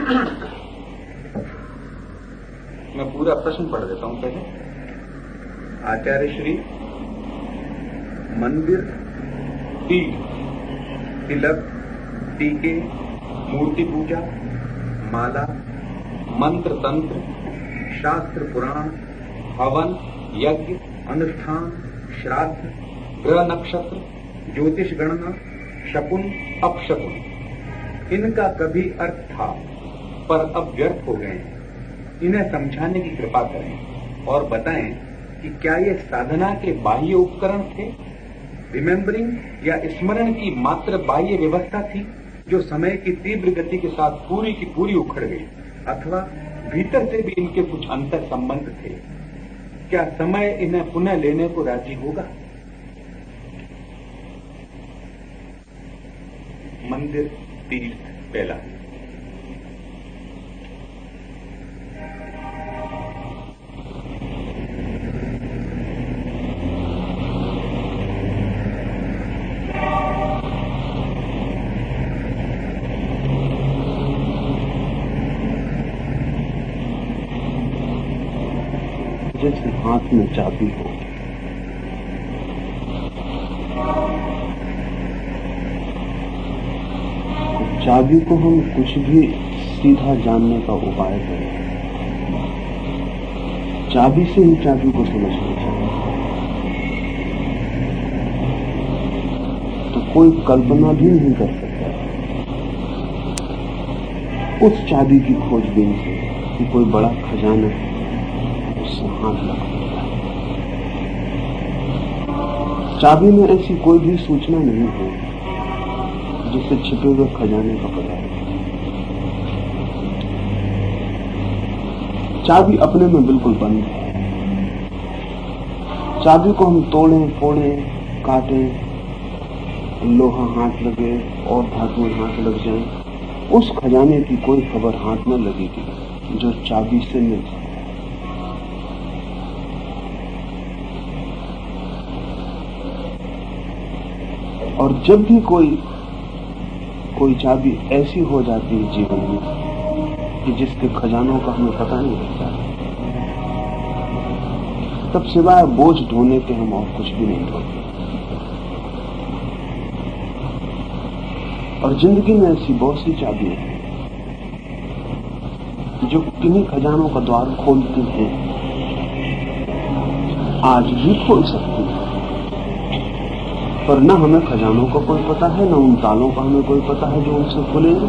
मैं पूरा प्रश्न पढ़ देता हूं पहले। आचार्य श्री मंदिर, तिलक, टीके, मूर्ति पूजा, माला, मंत्र तंत्र, शास्त्र पुराण, हवन, यज्ञ, अनुष्ठान, श्राद्ध, ग्रह नक्षत्र, ज्योतिष गणना, शकुन, अपशकुन, इनका कभी अर्थ था पर अब व्यर्थ हो गए हैं। इन्हें समझाने की कृपा करें और बताएं कि क्या ये साधना के बाह्य उपकरण थे, रिमेम्बरिंग या स्मरण की मात्र बाह्य व्यवस्था थी जो समय की तीव्र गति के साथ पूरी की पूरी उखड़ गई, अथवा भीतर से भी इनके कुछ अंतर संबंध थे। क्या समय इन्हें पुनः लेने को राजी होगा? मंदिर तीर्थ पहला। जैसे हाथ में चाबी हो, चाबी को हम कुछ भी सीधा जानने का उपाय करें, चाबी से ही चाबी को समझना चाहिए। तो कोई कल्पना भी नहीं कर सकता उस चाबी की खोजबीन से कि कोई बड़ा खजाना उससे हाथ लग सकता है। चाबी में ऐसी कोई भी सूचना नहीं है जिससे छिपे हुए खजाने का पता है। चाबी अपने में बिल्कुल बंद है। चाबी को हम तोड़ें, फोड़ें, काटें, लोहा हाथ लगे और धातुएं हाथ लग जाएं, उस खजाने की कोई खबर हाथ में लगेगी जो चाबी से मिल सकता है। और जब भी कोई चाबी ऐसी हो जाती है जीवन में कि जिसके खजानों का हमें पता नहीं लगता, तब सिवाय बोझ ढोने के हम और कुछ भी नहीं ढोते। और जिंदगी में ऐसी बहुत सी चाबियां हैं जो किन्हीं खजानों का द्वार खोलती हैं, आज भी खोल सकती हैं, पर न हमें खजानों का कोई पता है, न उन तालों का हमें कोई पता है जो उनसे खुलेंगे।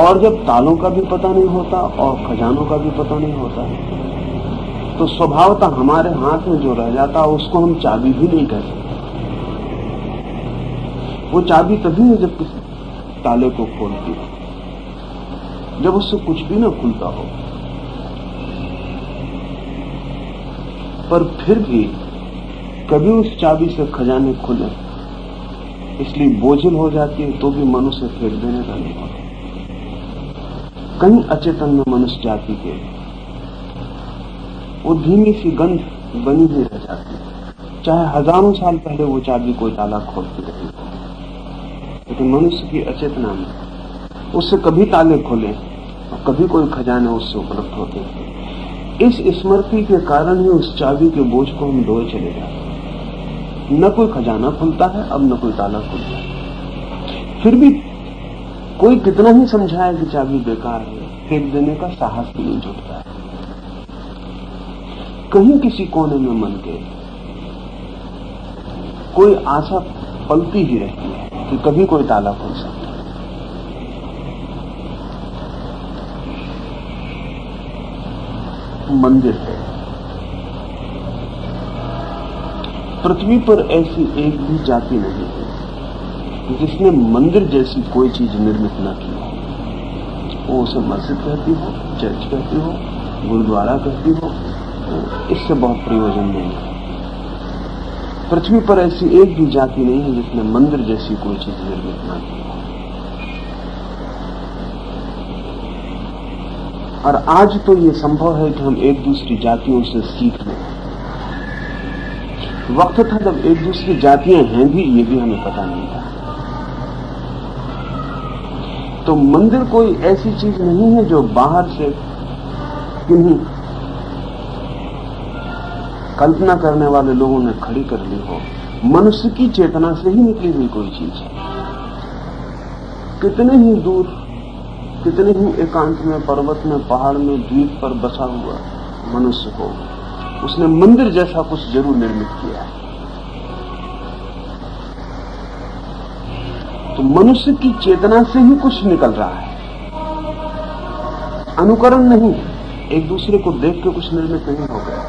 और जब तालों का भी पता नहीं होता और खजानों का भी पता नहीं होता, तो स्वभावतः हमारे हाथ में जो रह जाता है उसको हम चाबी भी नहीं कह सकते। वो चाबी तभी है जब किसी ताले को खोलती है, जब उससे कुछ भी ना खुलता हो। पर फिर भी कभी उस चाबी से खजाने खुले, इसलिए बोझिल हो जाती है तो भी मनुष्य फेंक देने का नहीं होता। कहीं अचेतन में मनुष्य जाति के वो धीमी सी गंध बनी हुई रह जाती है, चाहे हजारों साल पहले वो चाबी कोई ताला खोलती रही, लेकिन मनुष्य की अचेतना में उससे कभी ताले खुले और कभी कोई खजाने उससे उपलब्ध होते हैं। इस स्मृति के कारण ही उस चाबी के बोझ को हम ढोए चले जाते हैं। न कोई खजाना खुलता है, अब न कोई ताला खुलता है। फिर भी कोई कितना ही समझाए कि चाबी बेकार है, फेंक देने का साहस भी नहीं जुटता है। कहीं किसी कोने में मन के कोई आशा पलती ही रहती है कि कभी कोई ताला खुल सकता है। मंदिर है। पृथ्वी पर ऐसी एक भी जाति नहीं है जिसने मंदिर जैसी कोई चीज निर्मित न की हो। वो उसे मस्जिद कहती हो, चर्च कहती हो, गुरुद्वारा कहती हो, इससे बहुत प्रयोजन नहीं है। पृथ्वी पर ऐसी एक भी जाति नहीं है जिसने मंदिर जैसी कोई चीज निर्मित न की हो। और आज तो ये संभव है कि हम एक दूसरी जातियों से सीख लें। वक्त था जब एक दूसरी जातियां हैं भी, ये भी हमें पता नहीं था। तो मंदिर कोई ऐसी चीज नहीं है जो बाहर से किन्हीं कल्पना करने वाले लोगों ने खड़ी कर ली हो। मनुष्य की चेतना से ही निकली हुई कोई चीज है। कितने ही दूर, कितने ही एकांत में, पर्वत में, पहाड़ में, द्वीप पर बसा हुआ मनुष्य हो, उसने मंदिर जैसा कुछ जरूर निर्मित किया है। तो मनुष्य की चेतना से ही कुछ निकल रहा है, अनुकरण नहीं, एक दूसरे को देख के कुछ निर्मित नहीं हो गया।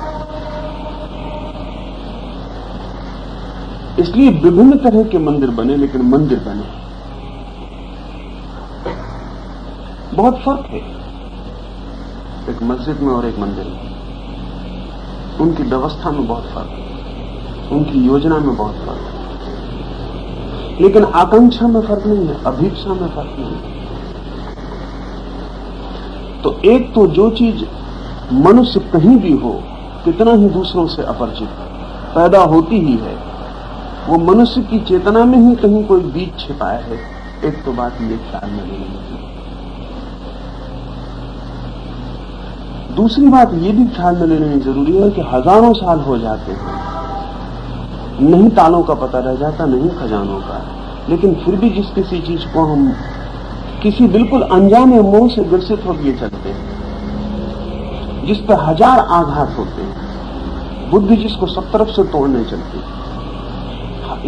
इसलिए विभिन्न तरह के मंदिर बने, लेकिन मंदिर बने। बहुत फर्क है एक मस्जिद में और एक मंदिर में। उनकी व्यवस्था में बहुत फर्क है, उनकी योजना में बहुत फर्क है, लेकिन आकांक्षा में फर्क नहीं है, अभीप्सा में फर्क नहीं है। तो एक तो जो चीज मनुष्य कहीं भी हो, कितना ही दूसरों से अपरिचित पैदा होती ही है, वो मनुष्य की चेतना में ही कहीं कोई बीज छिपाया है। एक तो बात ये ख्याल में लेनी चाहिए। दूसरी बात ये भी ख्याल में लेनी जरूरी है कि हजारों साल हो जाते हैं, नहीं तालों का पता रह जाता, नहीं खजानों का, लेकिन फिर भी जिस किसी चीज को हम किसी बिल्कुल अनजाने मोह से ग्रसित हो लिए चलते हैं, जिस पर हजार आघात होते हैं, बुद्धि जिसको सब तरफ से तोड़ने चलती है,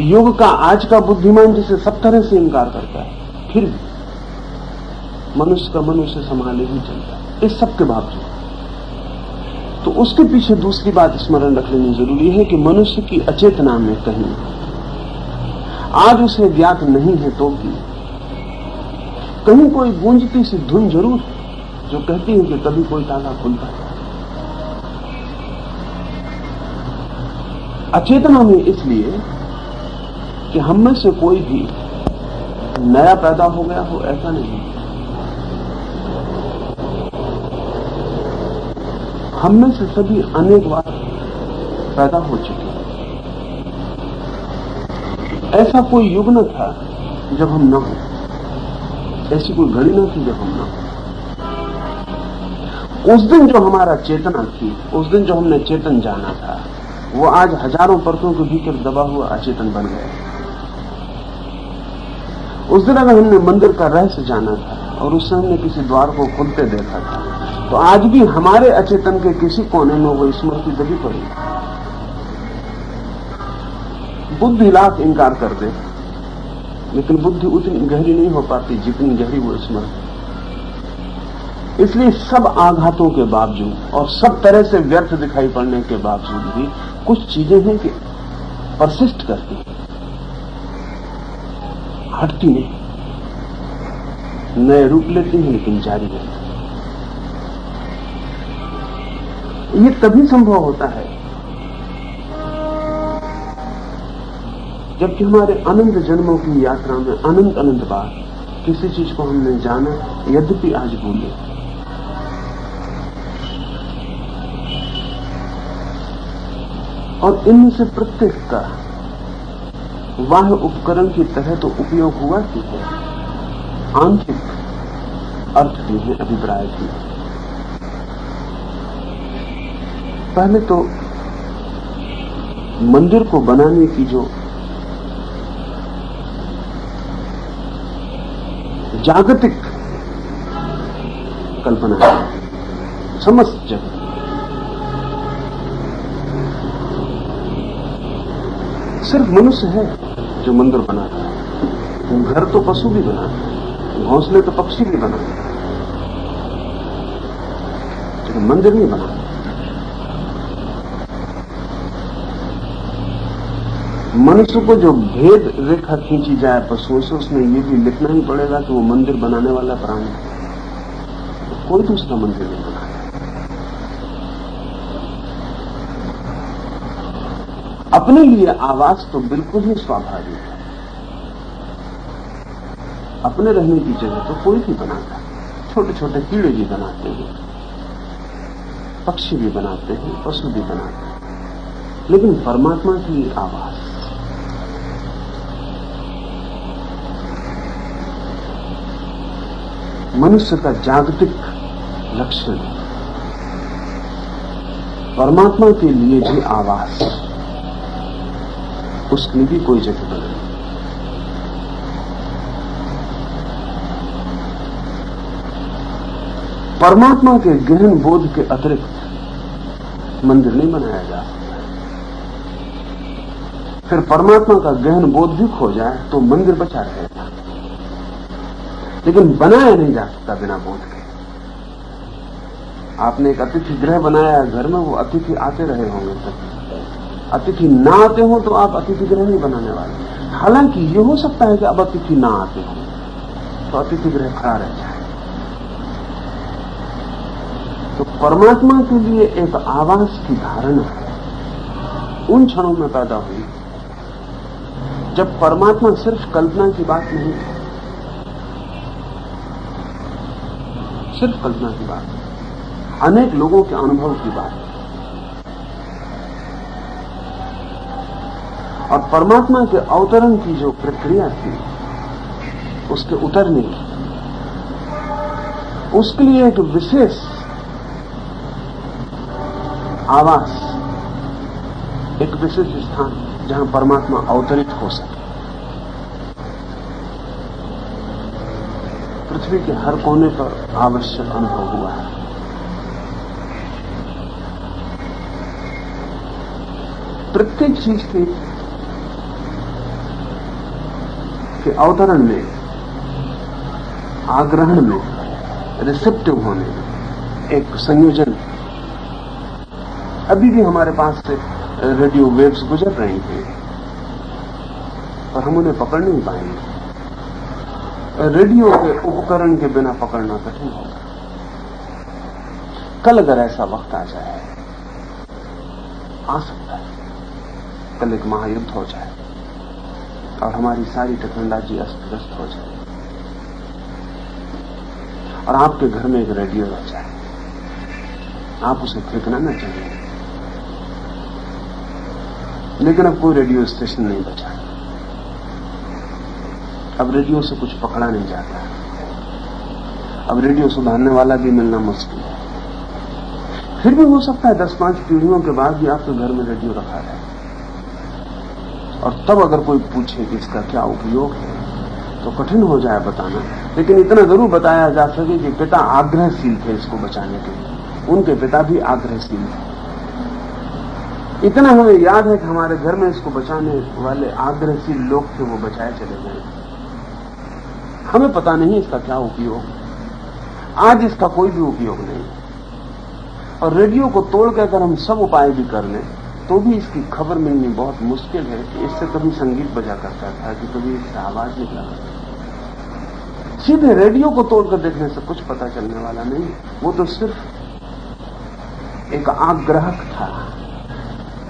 युग का आज का बुद्धिमान जिसे सब तरह से इंकार करता है, फिर भी मनुष्य का मन उसे संभाले ही चलता है। इस सब के बावजूद तो उसके पीछे दूसरी बात स्मरण रख लेनी जरूरी है कि मनुष्य की अचेतना में कहीं आज उसे ज्ञात नहीं है तो भी कहीं कोई गूंजती सी धुन जरूर है जो कहती है कि कभी कोई ताला खुलता है। अचेतना में इसलिए कि हम में से कोई भी नया पैदा हो गया हो, ऐसा नहीं। हम में से सभी अनेक बार पैदा हो चुके हैं। ऐसा कोई युग न था जब हम न हो, ऐसी कोई घड़ी न थी जब हम न हो। उस दिन जो हमारा चेतना थी, उस दिन जो हमने चेतन जाना था, वो आज हजारों परतों के भीतर दबा हुआ अचेतन बन गया। उस दिन अगर हमने मंदिर का रहस्य जाना था और उससे हमने किसी द्वार को खुलते देखा था, तो आज भी हमारे अचेतन के किसी कोने में वो स्मृति दबी पड़ी। बुद्धि लाख इंकार कर दे, लेकिन बुद्धि उतनी गहरी नहीं हो पाती जितनी गहरी वो स्मृति। इसलिए सब आघातों के बावजूद और सब तरह से व्यर्थ दिखाई पड़ने के बावजूद भी कुछ चीजें हैं कि परसिस्ट करती हैं, हटती नहीं, नए रूप लेती हैं लेकिन जारी रहती। ये तभी संभव होता है जबकि हमारे अनंत जन्मों की यात्रा में अनंत अनंत बार किसी चीज को हमने जाना, यद्यपि आज भूले। और इनमें से प्रत्येक का बाह्य उपकरण की तरह तो उपयोग हुआ ही है, आंतरिक अर्थ भी है, अभिप्राय भी है। पहले तो मंदिर को बनाने की जो जागतिक कल्पना है, समस्त जगत, सिर्फ मनुष्य है जो मंदिर बनाता है। घर तो पशु भी बनाता है, घोंसले तो पक्षी भी बनाते हैं, लेकिन मंदिर नहीं बनाता। मनुष्य को जो भेद रेखा खींची जाए पशुओं से, उसमें ये भी लिखना ही पड़ेगा कि वो मंदिर बनाने वाला प्राणी है, तो कोई दूसरा मंदिर नहीं बनाता। अपने लिए आवास तो बिल्कुल ही स्वाभाविक है, अपने रहने की जगह तो कोई भी बनाता है। छोटे छोटे कीड़े भी बनाते हैं, पक्षी भी बनाते हैं, पशु भी बनाते हैं, लेकिन परमात्मा के लिए आवास, मनुष्य का जागतिक लक्षण है। परमात्मा के लिए भी आवास, उसके लिए भी कोई जगह नहीं। परमात्मा के गहन बोध के अतिरिक्त मंदिर नहीं बनाया जा सकता। फिर परमात्मा का गहन बोध भी खो जाए तो मंदिर बचा रहेगा, लेकिन बनाया नहीं जा सकता बिना बोध के। आपने एक अतिथि गृह बनाया घर में, वो अतिथि आते रहे होंगे तक। अतिथि ना आते हो तो आप अतिथि गृह नहीं बनाने वाले। हालांकि ये हो सकता है कि अब अतिथि ना आते हो तो अतिथि गृह खड़ा रह जाए। तो परमात्मा के लिए एक आवास की धारणा उन क्षणों में पैदा हुई जब परमात्मा सिर्फ कल्पना की बात नहीं, सिर्फ कल्पना की बात, अनेक लोगों के अनुभव की बात। और परमात्मा के अवतरण की जो प्रक्रिया थी, उसके उतरने की, उसके लिए एक विशेष आवास, एक विशेष स्थान जहां परमात्मा अवतरित हो सके। पृथ्वी के हर कोने पर आवश्यक अनुभव हुआ है। प्रत्येक चीज के अवतरण में, आग्रहण में, रिसेप्टिव होने में एक संयोजन। अभी भी हमारे पास से रेडियो वेव्स गुजर रही हैं, पर हम उन्हें पकड़ नहीं पाएंगे। रेडियो के उपकरण के बिना पकड़ना कठिन होगा। कल अगर ऐसा वक्त आ जाए, आ सकता है कल एक महायुद्ध हो जाए और हमारी सारी टेक्नोलॉजी अस्त व्यस्त हो जाए और आपके घर में एक रेडियो रह जाए, आप उसे फेंकना ना चाहिए। लेकिन अब कोई रेडियो स्टेशन नहीं बचा, अब रेडियो से कुछ पकड़ा नहीं जाता, अब रेडियो सुधारने वाला भी मिलना मुश्किल है। फिर भी हो सकता है 10-5 पीढ़ियों के बाद भी आपके घर में रेडियो रखा है, और तब अगर कोई पूछे कि इसका क्या उपयोग है तो कठिन हो जाए बताना। लेकिन इतना जरूर बताया जा सके कि पिता आग्रहशील थे इसको बचाने के लिए, उनके पिता भी आग्रहशील थे। इतना हमें याद है कि हमारे घर में इसको बचाने वाले आग्रहशील लोग थे, वो बचाए चले गए। हमें पता नहीं इसका क्या उपयोग, आज इसका कोई भी उपयोग नहीं। और रेडियो को तोड़ के अगर हम सब उपाय भी कर लें तो भी इसकी खबर मिलनी बहुत मुश्किल है कि इससे कभी संगीत बजा करता था, कि कभी इससे आवाज निकला करता। सीधे रेडियो को तोड़कर देखने से कुछ पता चलने वाला नहीं। वो तो सिर्फ एक आग्राहक था,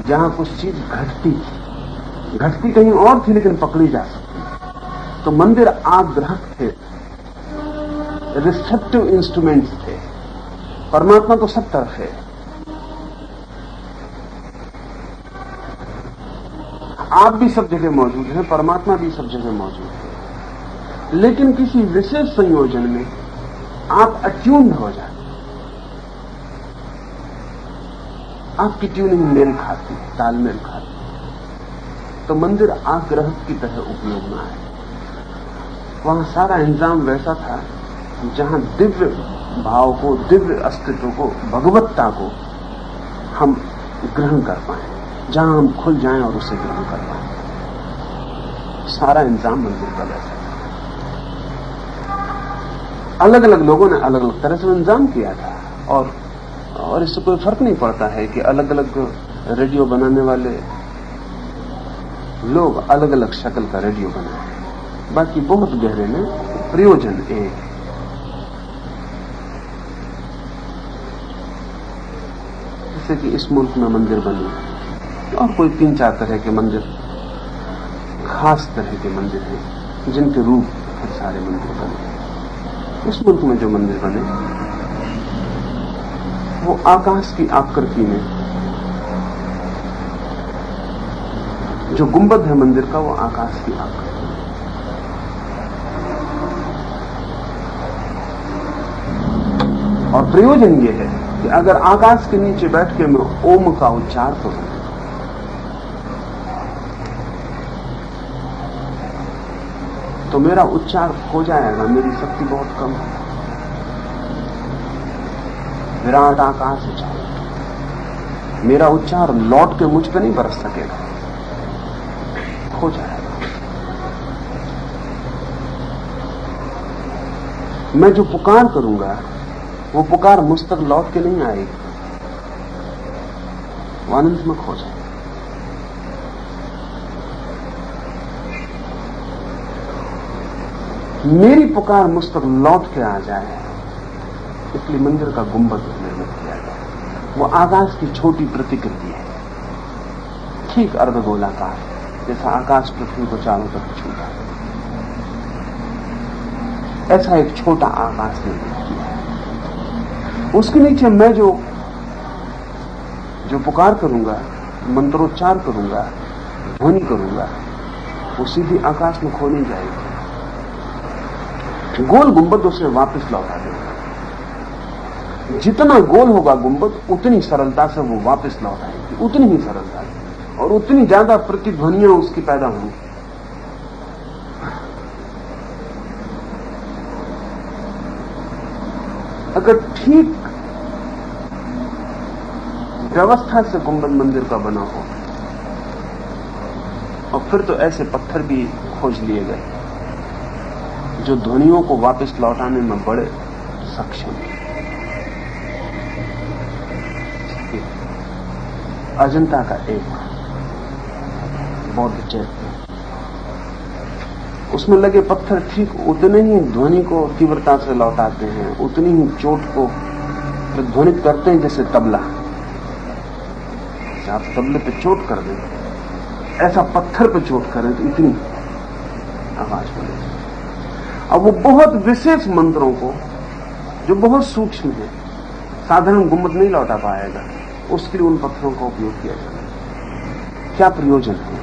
जहां कुछ चीज घटती थी, घटती कहीं और थी लेकिन पकड़ी जा सकती। तो मंदिर आग्राहक थे, रिसेप्टिव इंस्ट्रूमेंट्स थे। परमात्मा तो सब तरफ है। आप भी सब जगह मौजूद हैं, परमात्मा भी सब जगह मौजूद है, लेकिन किसी विशेष संयोजन में आप अट्यून्ड हो जाते, आपकी ट्यूनिंग मेल खाती है, तालमेल खाती है। तो मंदिर आग्रह की तरह उपयोग में आए। वहां सारा इंतजाम वैसा था जहां दिव्य भाव को, दिव्य अस्तित्व को, भगवत्ता को हम ग्रहण कर पाए, जहां हम खुल जाएं और उसे ग्रहण कर पाए। सारा इंतजाम मंदिर का वैसा था। अलग अलग लोगों ने अलग अलग तरह से इंतजाम किया था, और इससे कोई फर्क नहीं पड़ता है कि अलग अलग रेडियो बनाने वाले लोग अलग अलग शक्ल का रेडियो बनाए। बाकी बहुत गहरे में प्रयोजन एक। जैसे कि इस मुल्क में मंदिर बने और कोई 3-4 तरह के मंदिर, खास तरह के मंदिर हैं जिनके रूप फिर सारे मंदिर बने। इस मुल्क में जो मंदिर बने वो आकाश की आकृति में, जो गुंबद है मंदिर का वो आकाश की आकृति। और प्रयोजन यह है कि अगर आकाश के नीचे बैठ के मैं ओम का उच्चार करूं तो मेरा उच्चार खो जाएगा, मेरी शक्ति बहुत कम है। विराट आकाश उच्चार, मेरा उच्चार लौट के मुझ पर नहीं बरस सकेगा, खो जाएगा। मैं जो पुकार करूंगा वो पुकार मुझ तक लौट के नहीं आएगी, वो आनंद में खो जाएगा। मेरी पुकार मुझ तक लौट के आ जाए, इसलिए मंदिर का गुंबद निर्मित किया गया। वो आकाश की छोटी प्रतिकृति है, ठीक अर्धगोलाकार, जैसा आकाश पृथ्वी को चारों तरफ छूता है, ऐसा एक छोटा आकाश निर्मित किया है। उसके नीचे मैं जो पुकार करूंगा, मंत्रोच्चार करूंगा, ध्वनि करूंगा, वो सीधी आकाश में खो नहीं जाएगी। गोल गुंबद उसे वापस लौटा देगा। जितना गोल होगा गुंबद, उतनी सरलता से वो वापस लौट आएगी, उतनी ही सरलता से, और उतनी ज्यादा प्रतिध्वनियां उसकी पैदा होंगी। अगर ठीक व्यवस्था से गुंबद मंदिर का बना हो, और फिर तो ऐसे पत्थर भी खोज लिए गए जो ध्वनियों को वापस लौटाने में बड़े सक्षम हैं। अजंता का एक बौद्ध चैत्य, उसमें लगे पत्थर ठीक उतने ही ध्वनि को तीव्रता से लौटाते हैं, उतनी ही चोट को ध्वनित करते हैं जैसे तबला। आप तबले पे चोट कर दें, ऐसा पत्थर पे चोट करें तो इतनी आवाज बनेगी। अब वो बहुत विशेष मंत्रों को, जो बहुत सूक्ष्म है, साधारण गुंबद नहीं लौटा पाएगा, उसके लिए उन पत्थरों का उपयोग किया जाता है। क्या प्रयोजन है?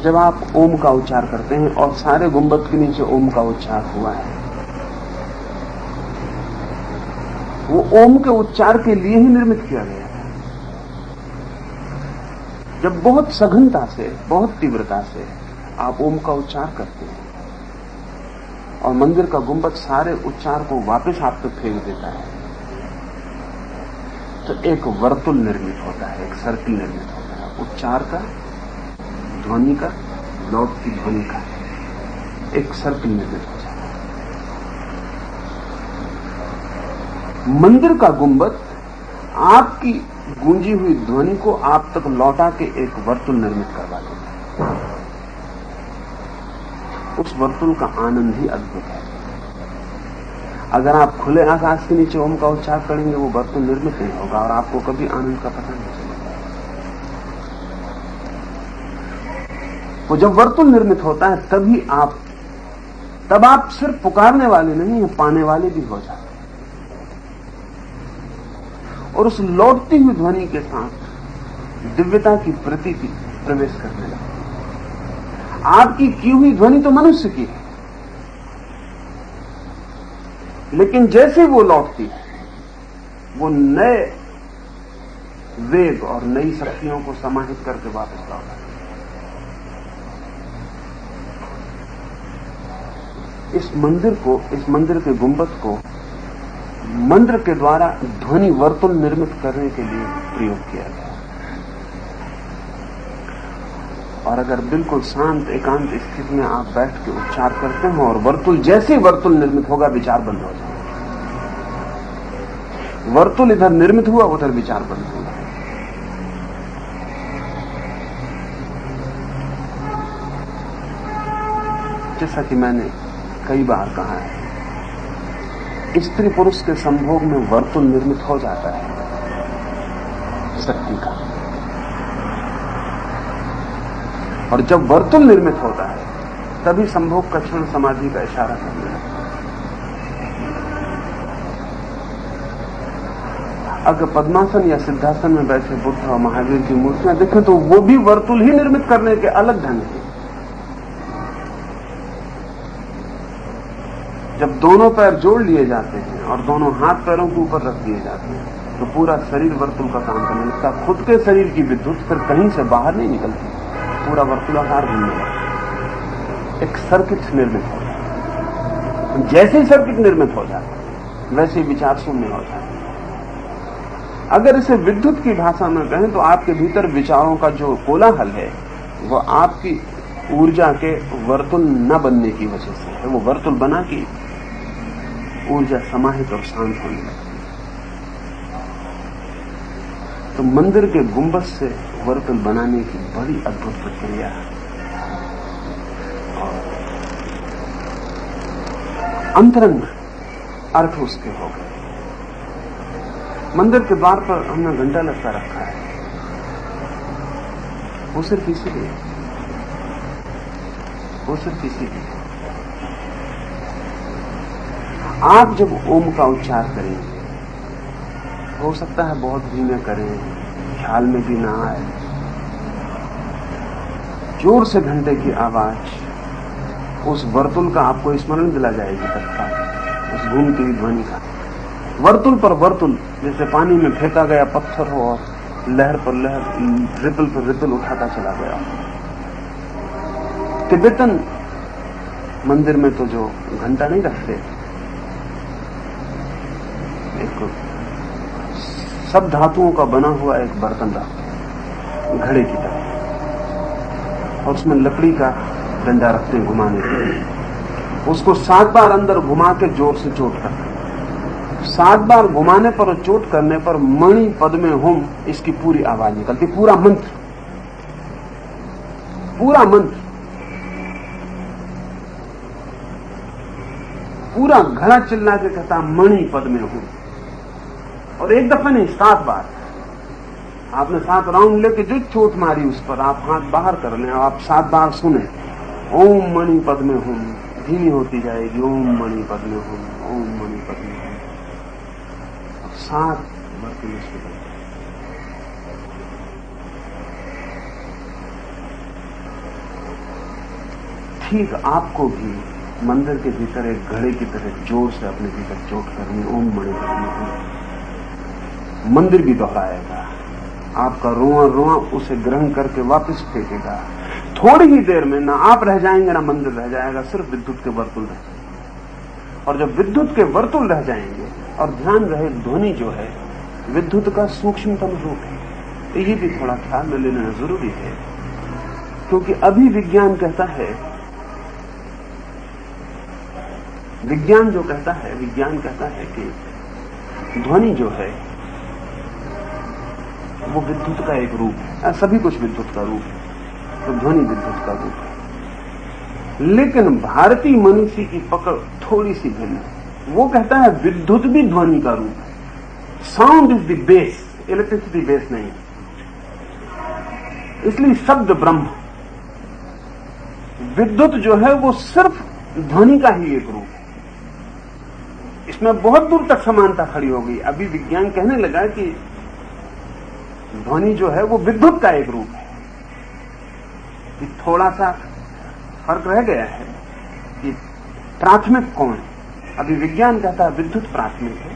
जब आप ओम का उच्चार करते हैं और सारे गुंबद के नीचे ओम का उच्चार हुआ है, वो ओम के उच्चार के लिए ही निर्मित किया गया है। जब बहुत सघनता से, बहुत तीव्रता से आप ओम का उच्चार करते हैं और मंदिर का गुंबद सारे उच्चार को वापस आप तक फेंक देता है, तो एक वर्तुल निर्मित होता है, एक सर्किल निर्मित होता है, उच्चार का, ध्वनि का, लौटती ध्वनि का एक सर्किल निर्मित हो जाता है। मंदिर का गुंबद आपकी गूंजी हुई ध्वनि को आप तक लौटा के एक वर्तुल निर्मित करवा देता है। उस वर्तुल का आनंद ही अद्भुत है। अगर आप खुले आकाश के नीचे ओम का उच्चार करेंगे, वो वर्तुल निर्मित नहीं होगा और आपको कभी आनंद का पता नहीं चलेगा। वो जब वर्तुल निर्मित होता है तब आप सिर्फ पुकारने वाले नहीं हैं, पाने वाले भी हो जाते हैं। और उस लौटती हुई ध्वनि के साथ दिव्यता की प्रतीति प्रवेश करने लगती है। आपकी की हुई ध्वनि तो मनुष्य की है, लेकिन जैसे वो लौटती है, वो नए वेग और नई शक्तियों को समाहित करके वापस लौटा। इस मंदिर के गुंबद को मंत्र के द्वारा ध्वनि वर्तुल निर्मित करने के लिए प्रयोग किया गया। और अगर बिल्कुल शांत एकांत स्थिति में आप बैठ के उच्चार करते हो और वर्तुल, जैसे वर्तुल निर्मित होगा, विचार बंद हो जाएगा। वर्तुल इधर निर्मित हुआ, उधर विचार बंद हुआ। जैसा कि मैंने कई बार कहा है, स्त्री पुरुष के संभोग में वर्तुल निर्मित हो जाता है शक्ति का, और जब वर्तुल निर्मित होता है तभी संभोग का क्षण समाधि का इशारा करने लगता है। अगर पद्मासन या सिद्धासन में बैठे बुद्ध और महावीर की मूर्तियां देखें तो वो भी वर्तुल ही निर्मित करने के अलग ढंग हैं। जब दोनों पैर जोड़ लिए जाते हैं और दोनों हाथ पैरों के ऊपर रख दिए जाते हैं तो पूरा शरीर वर्तुल का काम करने लगता। खुद के शरीर की विद्युत फिर कहीं से बाहर नहीं निकलती, पूरा वर्तुलाकार घूमने लगता, एक सर्किट निर्मित हो जाता। जैसे ही सर्किट निर्मित हो जाता वैसे ही विचार शून्य हो जाता। अगर इसे विद्युत की भाषा में कहें तो आपके भीतर विचारों का जो कोलाहल है वो आपकी ऊर्जा के वर्तुल न बनने की वजह से है। वो वर्तुल बना कि ऊर्जा समाहित और शांत होने लगती। तो मंदिर के गुंबद से वर्तुल बनाने की बड़ी अद्भुत प्रक्रिया है और अंतरंग अर्थ उसके हो गए। मंदिर के द्वार पर हमने घंटा लटका रखा है, वो सिर्फ इसीलिए, वो सिर्फ इसीलिए। आप जब ओम का उच्चार करेंगे, हो सकता है बहुत धीमे करें, ख्याल में भी ना आए, जोर से घंटे की आवाज उस वर्तुल का आपको स्मरण दिला जाएगी तत्काल, उस घूमती हुई ध्वनि का। वर्तुल पर वर्तुल, जैसे पानी में फेंका गया पत्थर हो और लहर पर लहर, रिपल पर रिपल उठाता चला गया। तिब्बतन मंदिर में तो जो घंटा नहीं रखते, एक सब धातुओं का बना हुआ एक बर्तन रखते घड़े की तरह और उसमें लकड़ी का डंडा रखते हैं घुमाने के लिए। उसको 7 बार अंदर घुमा के जोर से चोट करते हैं। 7 बार घुमाने पर और चोट करने पर मणि पद में हुम इसकी पूरी आवाज निकलती, पूरा मंत्र, पूरा मंत्र, पूरा घड़ा चिल्ला के कहता मणि पद में हुम। और एक दफा नहीं, 7 बार। आपने 7 राउंड लेके जो चोट मारी उस पर आप हाथ बाहर कर लें, आप 7 बार सुने ओम मणि पद में हुम, धीमी होती जाएगी, ओम मणि पद में हुम, ओम मणि पद में हुम। 7 वर्तुल सुने। ठीक आपको भी मंदिर के भीतर एक घड़े की तरह जोर से अपने भीतर चोट करनी, ओम मणि पद में हुम। मंदिर भी दोहराएगा, आपका रोआ रोआ उसे ग्रहण करके वापस फेंकेगा। थोड़ी ही देर में ना आप रह जाएंगे ना मंदिर रह जाएगा, सिर्फ विद्युत के वर्तुल रह जाएंगे। और जब विद्युत के वर्तुल रह जाएंगे, और ध्यान रहे ध्वनि जो है विद्युत का सूक्ष्मतम रूप है, तो ये भी थोड़ा ख्याल में लेना जरूरी है। क्योंकि अभी विज्ञान कहता है, विज्ञान जो कहता है, विज्ञान कहता है कि ध्वनि जो है वो विद्युत का एक रूप है। सभी कुछ विद्युत का रूप है, तो ध्वनि विद्युत का रूप है। लेकिन भारतीय मनुष्य की पकड़ थोड़ी सी भिन्न है। वो कहता है विद्युत भी ध्वनि का रूप है। Sound is the base, electricity base नहीं। इसलिए शब्द ब्रह्म, विद्युत जो है वो सिर्फ ध्वनि का ही एक रूप है। इसमें बहुत दूर तक समानता खड़ी हो गई। अभी विज्ञान कहने लगा कि ध्वनि जो है वो विद्युत का एक रूप है। कि थोड़ा सा फर्क रह गया है कि प्राथमिक कौन है। अभी विज्ञान कहता है विद्युत प्राथमिक है,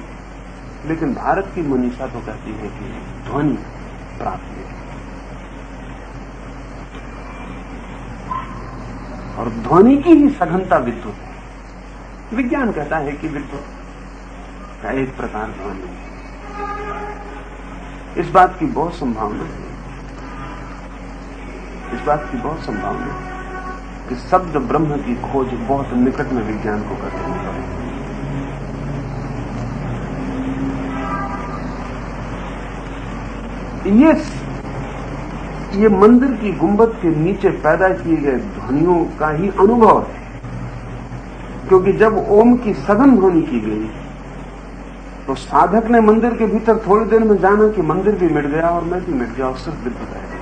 लेकिन भारत की मनीषा तो कहती है कि ध्वनि प्राथमिक है। और ध्वनि की ही सघनता विद्युत है। विज्ञान कहता है कि विद्युत का एक प्रकार ध्वनि है। इस बात की बहुत संभावना है, इस बात की बहुत संभावना है कि शब्द ब्रह्म की खोज बहुत निकट में विज्ञान को करनी पड़ेगी। ये मंदिर की गुंबद के नीचे पैदा किए गए ध्वनियों का ही अनुभव है। क्योंकि जब ओम की सघन ध्वनि की गई तो साधक ने मंदिर के भीतर थोड़ी देर में जाना कि मंदिर भी मिट गया और मैं भी मिट गया और सिर्फ विद्युत रह गया।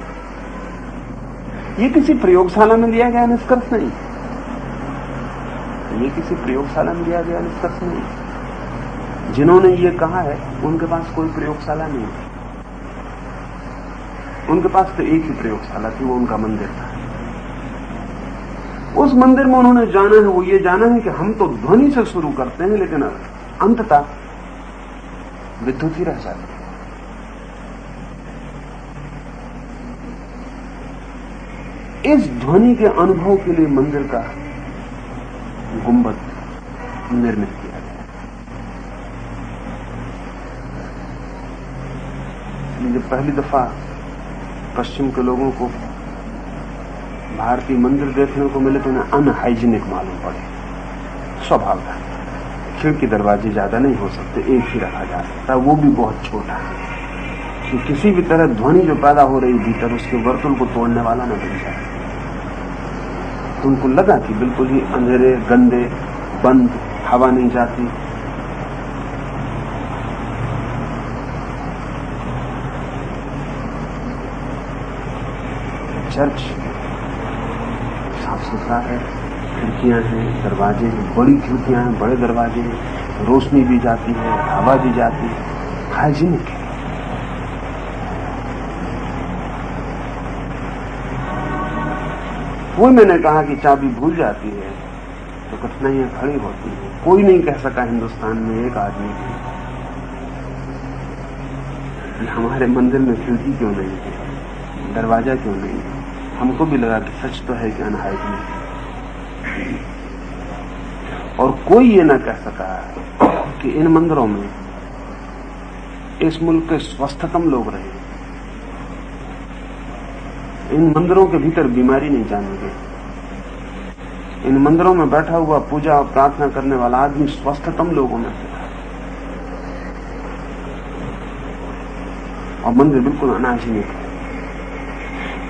ये किसी प्रयोगशाला में लिया गया निष्कर्ष नहीं, ये किसी प्रयोगशाला में लिया गया निष्कर्ष नहीं। जिन्होंने ये कहा है उनके पास कोई प्रयोगशाला नहीं है। उनके पास तो एक ही प्रयोगशाला थी, वो उनका मंदिर था। उस मंदिर में उन्होंने जाना है, वो ये जाना है कि हम तो ध्वनि से शुरू करते हैं, लेकिन अंततः विद्युत ही रह जाती है। इस ध्वनि के अनुभव के लिए मंदिर का गुंबद निर्मित किया गया। जब पहली दफा पश्चिम के लोगों को भारतीय मंदिर देखने को मिले तो उन्हें अनहाइजीनिक मालूम पड़े। स्वभाव था, खिड़की दरवाजे ज्यादा नहीं हो सकते, एक ही रखा जा सकता, वो भी बहुत छोटा, कि किसी भी तरह ध्वनि जो पैदा हो रही भीतर उसके वर्तुल को तोड़ने वाला न बन जाए। तो उनको लगा कि बिल्कुल ही अंधेरे, गंदे, बंद, हवा नहीं जाती। चर्च साफ सुथरा है, खिड़कियां हैं, दरवाजे हैं, बड़ी खिड़कियां हैं, बड़े दरवाजे हैं, रोशनी भी जाती है, हवा भी जाती है, हाइजीनिक है। वो मैंने कहा कि चाबी भूल जाती है तो कठिनाइयां खड़ी होती है। कोई नहीं कह सका हिंदुस्तान में एक आदमी कि हमारे मंदिर में खिड़की क्यों नहीं है, दरवाजा क्यों नहीं है। हमको भी लगा कि सच तो है कि अनहाइजीनिक, और कोई ये ना कह सका कि इन मंदिरों में इस मुल्क के स्वस्थतम लोग रहे। इन मंदिरों के भीतर बीमारी नहीं जाने गई। इन मंदिरों में बैठा हुआ पूजा और प्रार्थना करने वाला आदमी स्वस्थतम लोगों में से था, और मंदिर बिल्कुल अनहाइजीनिक है।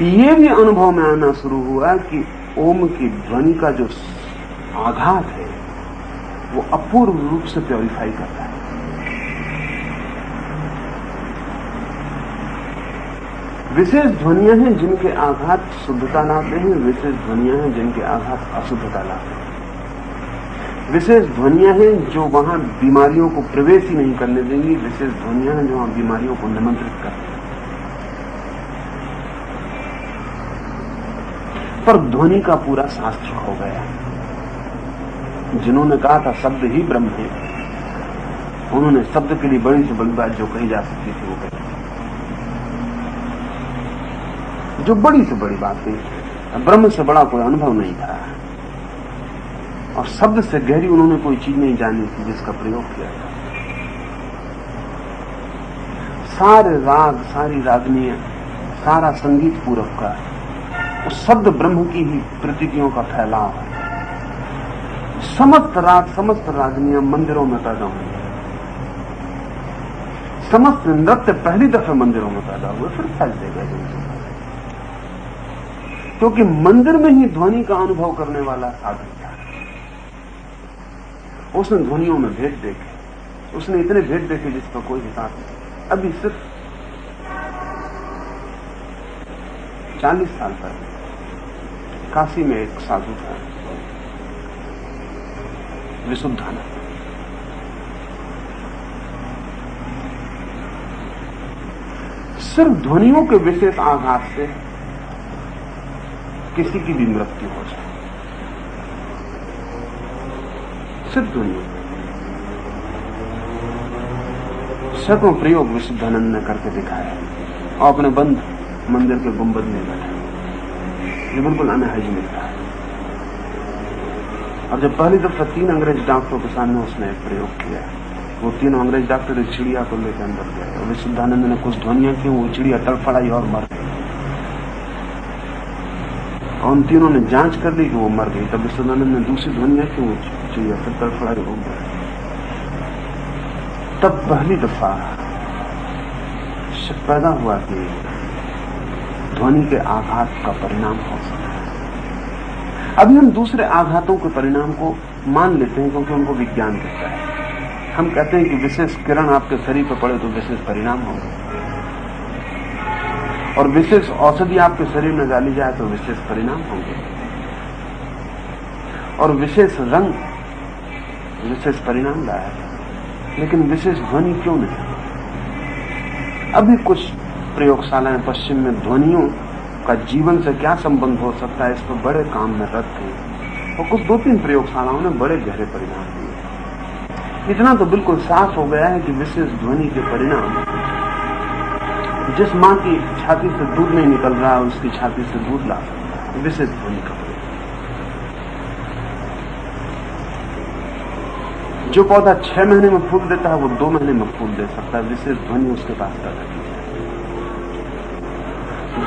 ये भी अनुभव में आना शुरू हुआ कि ओम की ध्वनि का जो आघात है वो अपूर्व रूप से प्योरीफाई करता है। विशेष ध्वनियां हैं जिनके आघात शुद्धता लाते हैं, विशेष ध्वनियां हैं जिनके आघात अशुद्धता लाते हैं। विशेष ध्वनियां हैं जो वहां बीमारियों को प्रवेश ही नहीं करने देंगी, विशेष ध्वनियां हैं जो वहां बीमारियों को निमंत्रित करती हैं। पर ध्वनि का पूरा शास्त्र हो गया। जिन्होंने कहा था शब्द ही ब्रह्म है, उन्होंने शब्द के लिए बड़ी से बड़ी बात जो कही जा सकती थी वो कही। जो बड़ी से बड़ी बात थी, ब्रह्म से बड़ा कोई अनुभव नहीं था, और शब्द से गहरी उन्होंने कोई चीज नहीं जानी थी जिसका प्रयोग किया था। सारे राग, सारी रागनियां, सारा संगीत पूरब का उस शब्द ब्रह्म की ही प्रतीतियों का फैलाव है। समस्त राग, समस्त रागनियां मंदिरों में पैदा हुई, समस्त नृत्य पहली दफे मंदिरों में पैदा हुए, फिर फैलते गए। क्योंकि मंदिर में ही ध्वनि का अनुभव करने वाला साधक था। उसने ध्वनियों में भेद देखे, उसने इतने भेद देखे जिस पर कोई हिसाब नहीं। अभी सिर्फ 40 साल पहले काशी में एक साधु था, विशुद्धानंद। सिर्फ ध्वनियों के विशेष आघात से किसी की भी मृत्यु हो जाए, सिर्फ ध्वनियों। सैकड़ों प्रयोग विशुद्धानंद ने करके दिखाया, और अपने बंद मंदिर के गुंबद में बैठा, ये बिल्कुल अनहाइजीनिक था। और जब पहली दफा 3 अंग्रेज डॉक्टरों के सामने उसने एक प्रयोग किया, वो 3 अंग्रेज डॉक्टर एक चिड़िया को लेकर अंदर गए, और विशुद्धानंद ने कुछ ध्वनियां की, वो चिड़िया तड़फड़ाई और मर गई। और उन तीनों ने जांच कर ली कि वो मर गई। तब विशुद्धानंद ने दूसरी ध्वनियां की, वो चिड़िया फिर तड़फड़ाई हो गई। तब पहली दफा शक पैदा हुआ कि ध्वनि के आघात का परिणाम हो सकता है। अभी हम दूसरे आघातों के परिणाम को मान लेते हैं क्योंकि उनको विज्ञान कहता है। हम कहते हैं कि विशेष किरण आपके शरीर पर पड़े तो विशेष परिणाम होंगे, और विशेष औषधि आपके शरीर में डाली जाए तो विशेष परिणाम होंगे, और विशेष रंग विशेष परिणाम लाया। लेकिन विशेष ध्वनि क्यों नहीं? अभी कुछ प्रयोगशालाएं पश्चिम में ध्वनियों का जीवन से क्या संबंध हो सकता है, इस पर बड़े काम में रत थे। और कुछ 2-3 प्रयोगशालाओं ने बड़े गहरे परिणाम दिए। इतना तो बिल्कुल साफ हो गया है कि विशेष ध्वनि के परिणाम, जिस मां की छाती से दूध नहीं निकल रहा है उसकी छाती से दूध ला सकता है, विशेष ध्वनि का परिणाम। जो पौधा 6 महीने में फूल देता है वो 2 महीने में फूल दे सकता है, विशेष ध्वनि उसके पास पैदा की जाए।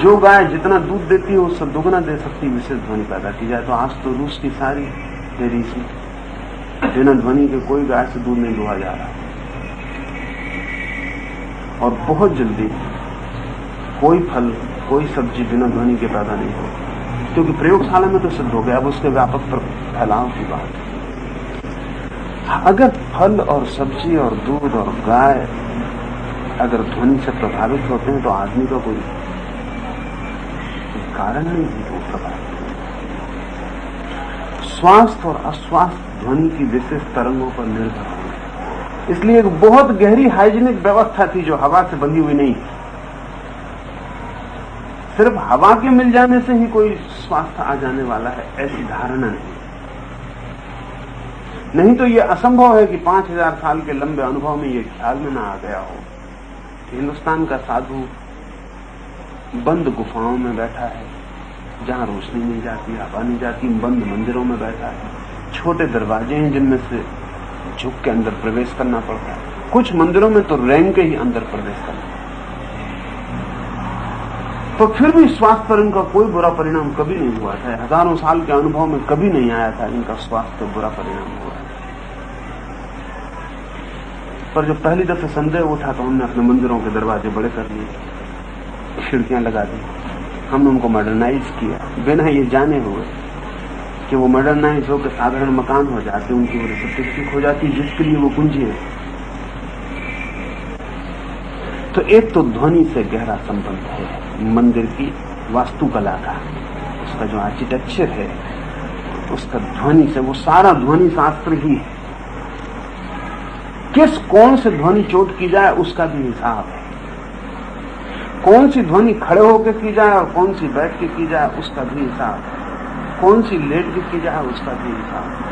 जो गाय जितना दूध देती है उससे दुगना दे सकती है, विशेष ध्वनि पैदा की जाए। तो आज तो रूस की सारी डेयरीज में बिना ध्वनि के कोई गाय से दूध नहीं दुहा जा रहा, और बहुत जल्दी कोई फल कोई सब्जी बिना ध्वनि के पैदा नहीं होती, क्योंकि प्रयोगशाला में तो सिद्ध हो गया। अब उसके व्यापक फैलाव की बात है। अगर फल और सब्जी और दूध और गाय अगर ध्वनि से प्रभावित होते हैं तो आदमी का कोई कारण नहीं है वो प्रभावित। स्वास्थ्य और अस्वास्थ्य ध्वनि की विशेष तरंगों पर निर्भर है। इसलिए एक बहुत गहरी हाइजीनिक व्यवस्था थी जो हवा से बंधी हुई नहीं। सिर्फ हवा के मिल जाने से ही कोई स्वास्थ्य आ जाने वाला है, ऐसी धारणा नहीं तो यह असंभव है कि 5000 साल के लंबे अनुभव में यह ख्याल में ना आ गया हो कि हिंदुस्तान का साधु बंद गुफाओं में बैठा है जहां रोशनी नहीं जाती, हवा नहीं जाती, बंद मंदिरों में बैठा है, छोटे दरवाजे हैं जिनमें से झुक के अंदर प्रवेश करना पड़ता है। कुछ मंदिरों में तो रैंक के ही अंदर प्रवेश करना, तो फिर भी स्वास्थ्य पर इनका कोई बुरा परिणाम कभी नहीं हुआ था। हजारों साल के अनुभव में कभी नहीं आया था इनका स्वास्थ्य पर बुरा परिणाम हुआ। पर जब पहली दफे संदेह उठा तो हमने अपने मंदिरों के दरवाजे बड़े कर लिए, खिड़कियां लगा दी, हमने उनको मॉडर्नाइज किया बिना ये जाने हुए कि वो मॉडर्नाइज होकर साधारण मकान हो जाते, उनकी रिसेप्टिव ठीक हो जाती जिसके लिए वो कुंजी है। तो एक तो ध्वनि से गहरा संबंध है मंदिर की वास्तुकला का, उसका जो आर्किटेक्चर है उसका ध्वनि से, वो सारा ध्वनि शास्त्र ही है। किस कौन से ध्वनि चोट की जाए उसका भी हिसाब है, कौन सी ध्वनि खड़े होकर की जाए और कौन सी बैठ के की जाए उसका भी हिसाब है, कौन सी लेट के की जाए उसका भी हिसाब है।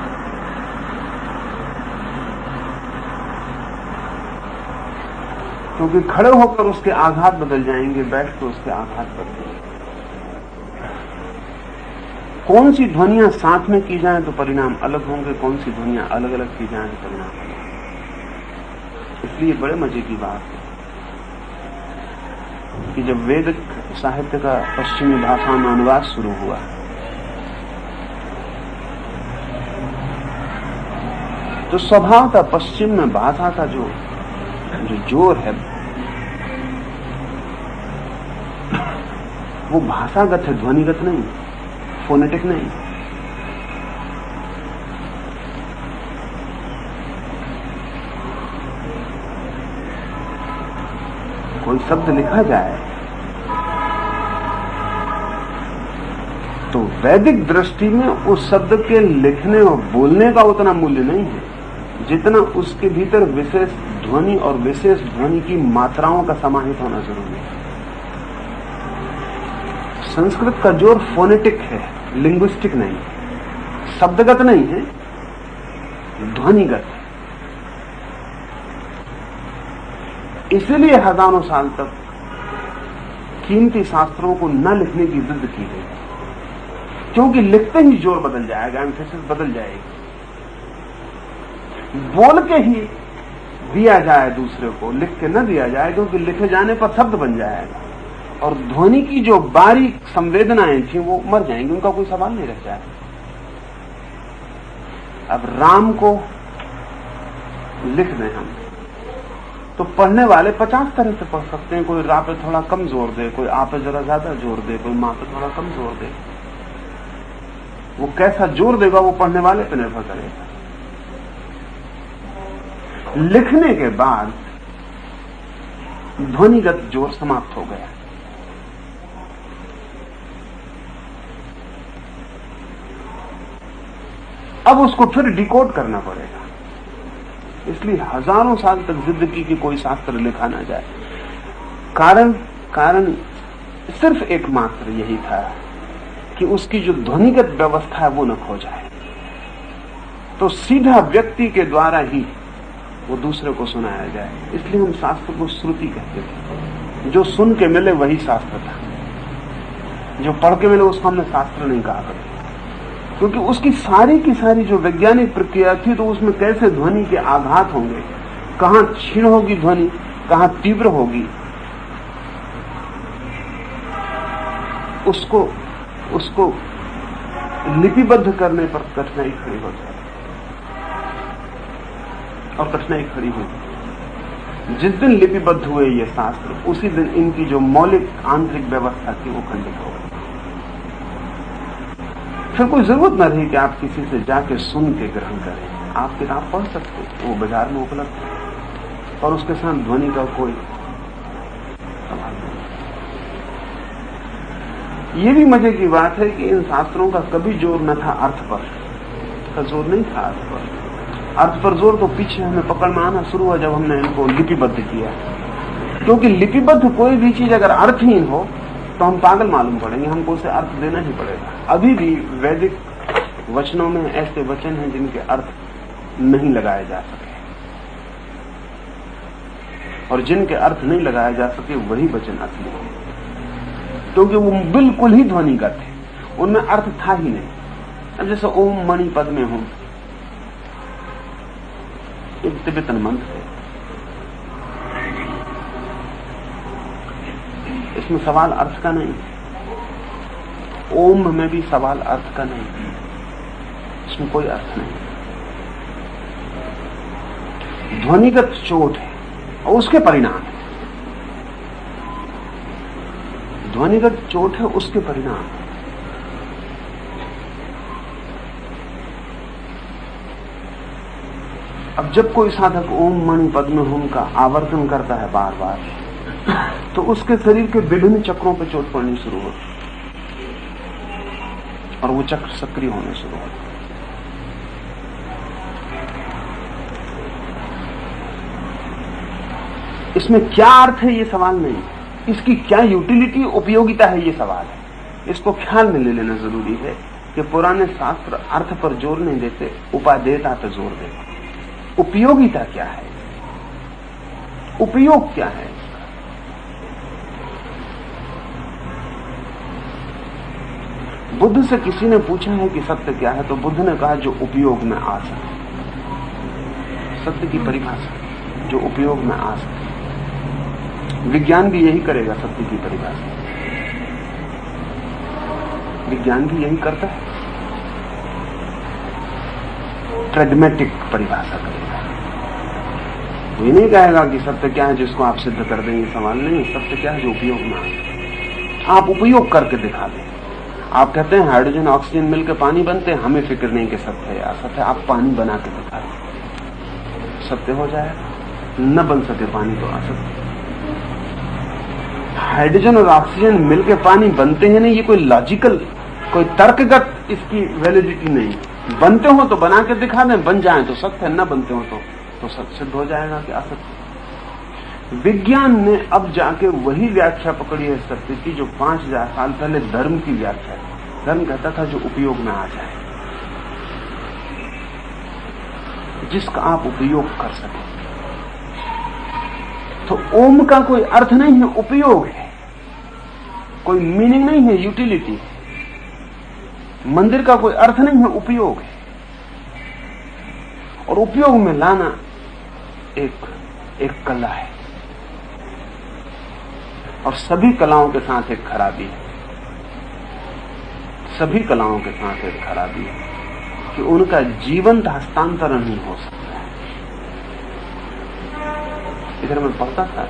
क्योंकि खड़े होकर उसके आघात बदल जाएंगे, बैठ कर उसके आघात बदल जाएंगे। कौन सी ध्वनियां साथ में की जाएं तो परिणाम अलग होंगे, कौन सी ध्वनियां अलग अलग की जाएं तो परिणाम अलग। इसलिए बड़े मजे की बात है कि जब वैदिक साहित्य का पश्चिमी भाषा में अनुवाद शुरू हुआ तो स्वभावतः पश्चिम में भाषा का जो जोर है वो भाषागत है, ध्वनिगत नहीं, फोनेटिक नहीं। कोई शब्द लिखा जाए तो वैदिक दृष्टि में उस शब्द के लिखने और बोलने का उतना मूल्य नहीं है जितना उसके भीतर विशेष ध्वनि और विशेष ध्वनि की मात्राओं का समाहित होना जरूरी है। संस्कृत का जोर फोनेटिक है, लिंग्विस्टिक नहीं, शब्दगत नहीं है, ध्वनिगत है। इसीलिए हजारों साल तक कीमती शास्त्रों को न लिखने की जिद की गई, क्योंकि लिखते ही जोर बदल जाएगा, एम्फेसिस बदल जाएगी। बोल के ही दिया जाए दूसरे को, लिख के न दिया जाए, क्योंकि लिखे जाने पर शब्द बन जाएगा और ध्वनि की जो बारीक संवेदनाएं थी वो मर जाएंगी, उनका कोई सवाल नहीं रह जाएगा। अब राम को लिख दें हम तो पढ़ने वाले 50 तरह से पढ़ सकते हैं। कोई रा पे थोड़ा कम जोर दे, कोई आ पे जरा ज्यादा जोर दे, कोई मां पे थोड़ा कम जोर दे। वो कैसा जोर देगा वो पढ़ने वाले पे निर्भर करेगा। लिखने के बाद ध्वनिगत जोर समाप्त हो गया। अब उसको फिर डिकोड करना पड़ेगा। इसलिए हजारों साल तक जिद की कि कोई शास्त्र लिखा ना जाए। कारण सिर्फ एकमात्र यही था कि उसकी जो ध्वनिगत व्यवस्था है वो न खो जाए। तो सीधा व्यक्ति के द्वारा ही वो दूसरे को सुनाया जाए। इसलिए हम शास्त्र को श्रुति कहते थे। जो सुन के मिले वही शास्त्र था, जो पढ़ के मिले उसको हमने शास्त्र नहीं कहा करते, क्योंकि उसकी सारी की सारी जो वैज्ञानिक प्रक्रिया थी, तो उसमें कैसे ध्वनि के आघात होंगे, कहां क्षीण होगी ध्वनि, कहां तीव्र होगी, उसको लिपिबद्ध करने पर कठिनाई खड़ी हो जाती और कठिनाई खड़ी हुई। जिस दिन लिपिबद्ध हुए ये शास्त्र, उसी दिन इनकी जो मौलिक आंतरिक व्यवस्था थी वो खंडित हो गई। फिर कोई जरूरत न रही कि आप किसी से जाके सुन के ग्रहण करें। आप किताब पढ़ सकते, वो बाजार में उपलब्ध है, और उसके साथ ध्वनि का कोई सवाल नहीं। ये भी मजे की बात है कि इन शास्त्रों का कभी जोर न था अर्थ पर, का जोर नहीं था अर्थ पर। अर्थ पर जोर तो पीछे हमें पकड़ में आना शुरू हुआ जब हमने इनको लिपिबद्ध किया, क्योंकि लिपिबद्ध कोई भी चीज अगर अर्थहीन हो तो हम पागल मालूम पड़ेंगे, हमको उसे अर्थ देना ही पड़ेगा। अभी भी वैदिक वचनों में ऐसे वचन हैं जिनके अर्थ नहीं लगाए जा सके, और जिनके अर्थ नहीं लगाए जा सके वही वचन असली हैं, क्योंकि वो बिल्कुल ही ध्वनिगत थे, उनमें अर्थ था ही नहीं। अब जैसे ओम मणि पद में हूं, एक तिब्बतन मंत्र है, इसमें सवाल अर्थ का नहीं, ओम में भी सवाल अर्थ का नहीं, इसमें कोई अर्थ नहीं। ध्वनिगत चोट है और उसके परिणाम है, ध्वनिगत चोट है उसके परिणाम। अब जब कोई साधक ओम मणि पद्म होम का आवर्तन करता है बार बार, तो उसके शरीर के विभिन्न चक्रों पर चोट पड़नी शुरू होती और वो चक्र सक्रिय होने शुरू होते। इसमें क्या अर्थ है ये सवाल नहीं, इसकी क्या यूटिलिटी उपयोगिता है ये सवाल है। इसको ख्याल में ले लेना जरूरी है कि पुराने शास्त्र अर्थ पर जोर नहीं देते, उपादेयता पर जोर देते। उपयोगिता क्या है, उपयोग क्या है? बुद्ध से किसी ने पूछा है कि सत्य क्या है, तो बुद्ध ने कहा जो उपयोग में आ सके। सत्य की परिभाषा जो उपयोग में आ सके। विज्ञान भी यही करेगा, सत्य की परिभाषा विज्ञान भी यही करता है, प्रैग्मेटिक परिभाषा करेगा। ये नहीं कहेगा कि सत्य क्या है जिसको आप सिद्ध कर देंगे, सवाल नहीं। सत्य क्या है जो उपयोग में आ सके, आप उपयोग करके दिखा दें। आप कहते हैं हाइड्रोजन ऑक्सीजन मिलकर पानी बनते हैं, हमें फिक्र नहीं कि सत्य है या असत्य है, आप पानी बना के दिखा दें, सत्य हो जाएगा। न बन सके पानी तो असत्य। हाइड्रोजन और ऑक्सीजन मिलकर पानी बनते हैं नहीं, ये कोई लॉजिकल, कोई तर्कगत इसकी वैलिडिटी नहीं। बनते हो तो बना के दिखा दें, बन जाए तो सत्य है, न बनते हो तो सत्य सिद्ध हो जाएगा कि असत्य। विज्ञान ने अब जाके वही व्याख्या पकड़ी है सत्य की जो 5000 साल पहले धर्म की व्याख्या है। धर्म कहता था जो उपयोग में आ जाए, जिसका आप उपयोग कर सकें। तो ओम का कोई अर्थ नहीं है, उपयोग है, कोई मीनिंग नहीं है, यूटिलिटी है। मंदिर का कोई अर्थ नहीं है, उपयोग है। और उपयोग में लाना एक कला है, और सभी कलाओं के साथ एक खराबी है। सभी कलाओं के साथ एक खराबी है कि उनका जीवंत हस्तांतरण नहीं हो सकता है। इधर मैं पढ़ता था,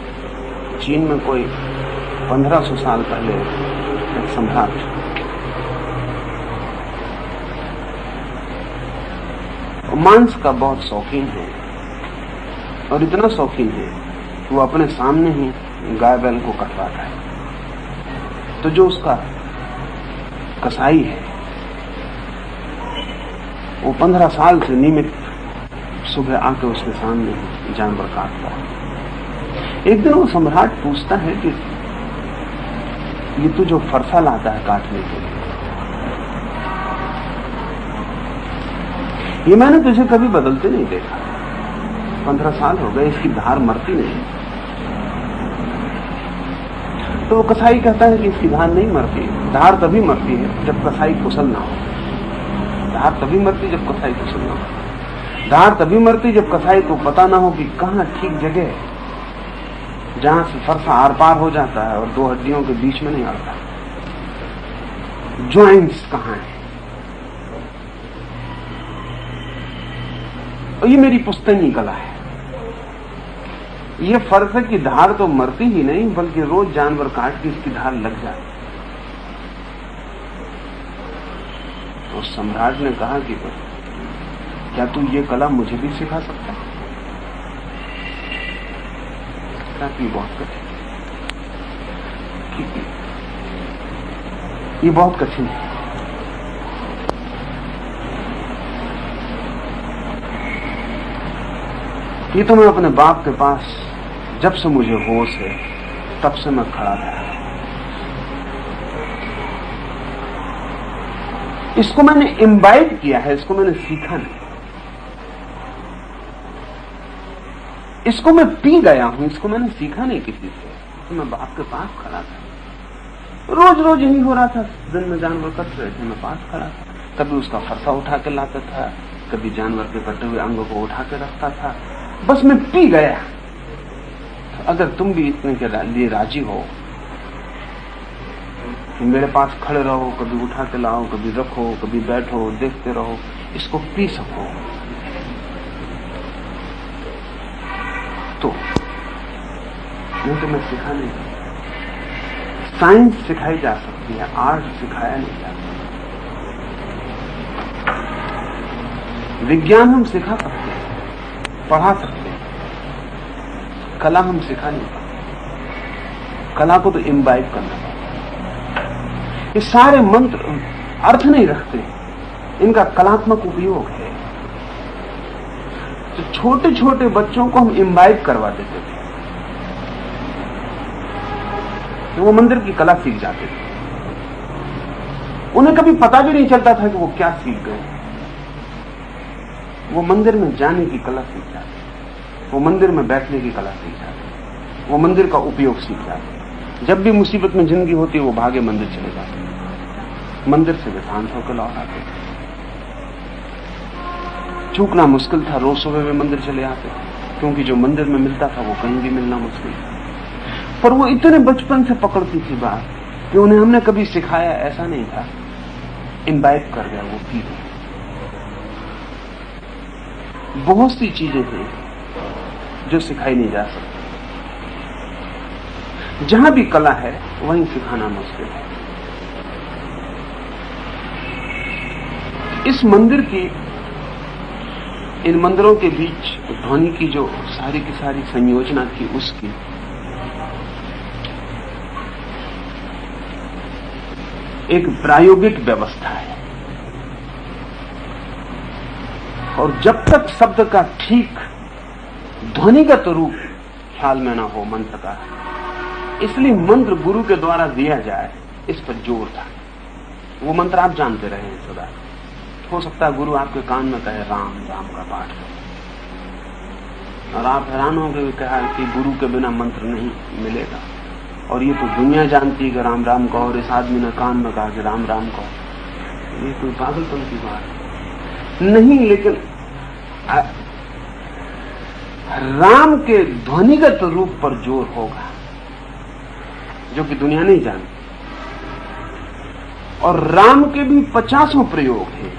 चीन में कोई 1500 साल पहले एक सम्राट मांस का बहुत शौकीन है, और इतना शौकीन है कि वो अपने सामने ही गाय बैल को कटवाता है। तो जो उसका कसाई है वो 15 साल से नियमित सुबह आके उसके सामने जानवर काटता है। एक दिन वो सम्राट पूछता है कि ये तू जो फरसा लाता है काटने के लिए, ये मैंने तुझे कभी बदलते नहीं देखा, 15 साल हो गए, इसकी धार मरती नहीं। तो वो कसाई कहता है कि इसकी धार नहीं मरती। धार तभी मरती है जब कसाई कुशल ना हो। धार तभी मरती जब कसाई कुशल ना हो। धार तभी मरती जब कसाई को पता ना हो कि कहाँ ठीक जगह है जहां से फरसा आर पार हो जाता है और दो हड्डियों के बीच में नहीं आता। ज्वाइंट्स कहाँ है। और ये मेरी पुश्तैनी कला है। ये फर्क है कि धार तो मरती ही नहीं, बल्कि रोज जानवर काट के इसकी धार लग जाती। तो सम्राट ने कहा कि क्या तू ये कला मुझे भी सिखा सकता है? ये बहुत कठिन, ये बहुत कठिन है। ये तो मैं अपने बाप के पास जब से मुझे होश है तब से मैं खड़ा था। इसको मैंने इम्बाइब किया है, इसको मैंने सीखा नहीं। इसको मैं पी गया हूं, इसको मैंने सीखा नहीं किसी से। तो मैं बाप के पास खड़ा था, रोज रोज यही हो रहा था। दिन में जानवर कट रहे थे, मैं पास खड़ा था। कभी उसका फरसा उठा के लाता था, कभी जानवर के कटे हुए अंगों को उठा के रखता था। बस मैं पी गया। तो अगर तुम भी इतने के लिए राजी हो कि मेरे पास खड़े रहो, कभी उठा के लाओ, कभी रखो, कभी बैठो, देखते रहो, इसको पी सको, तो नहीं तो मैं सिखा नहीं। साइंस सिखाई जा सकती है, आर्ट सिखाया नहीं जा सकता। विज्ञान हम सिखा सकते हैं, पढ़ा सकते हैं, कला हम सिखा नहीं पाते। कला को तो इम्बाइब करना पड़ता। ये सारे मंत्र अर्थ नहीं रखते, इनका कलात्मक उपयोग है। तो छोटे छोटे बच्चों को हम इम्बाइब करवा देते थे, तो वो मंदिर की कला सीख जाते थे। उन्हें कभी पता भी नहीं चलता था कि वो क्या सीख गए। वो मंदिर में जाने की कला सीख जाते, वो मंदिर में बैठने की कला सीख जाते, वो मंदिर का उपयोग सीख जाते। जब भी मुसीबत में जिंदगी होती वो भागे मंदिर चले जाते, मंदिर से वे शांत होकर लौट आते। चूकना मुश्किल था, रोज सुबह वे मंदिर चले आते, क्योंकि जो मंदिर में मिलता था वो कहीं भी मिलना मुश्किल था। पर वो इतने बचपन से पकड़ती थी बात कि उन्हें हमने कभी सिखाया ऐसा नहीं था। इम्बाइब कर गया, वो पी गया। बहुत सी चीजें हैं जो सिखाई नहीं जा सकती। जहां भी कला है वहीं सिखाना मुश्किल है। इस मंदिर की, इन मंदिरों के बीच ध्वनि की जो सारी की सारी संयोजना थी, उसकी एक प्रायोगिक व्यवस्था है। और जब तक शब्द का ठीक ध्वनिगत रूप ख्याल में ना हो मंत्र का, इसलिए मंत्र गुरु के द्वारा दिया जाए, इस पर जोर था। वो मंत्र आप जानते रहे हैं सदा। हो सकता है गुरु आपके कान में कहे राम राम का पाठ करो, और आप हैरान हो गए, कहा कि गुरु के बिना मंत्र नहीं मिलेगा। और ये तो दुनिया जानती है कि राम राम कहो, और इस आदमी ने कान में कहा कि राम राम कहो। ये कोई पागलपन की बात नहीं। लेकिन राम के ध्वनिगत रूप पर जोर होगा, जो कि दुनिया नहीं जानती। और राम के भी 50 प्रयोग हैं।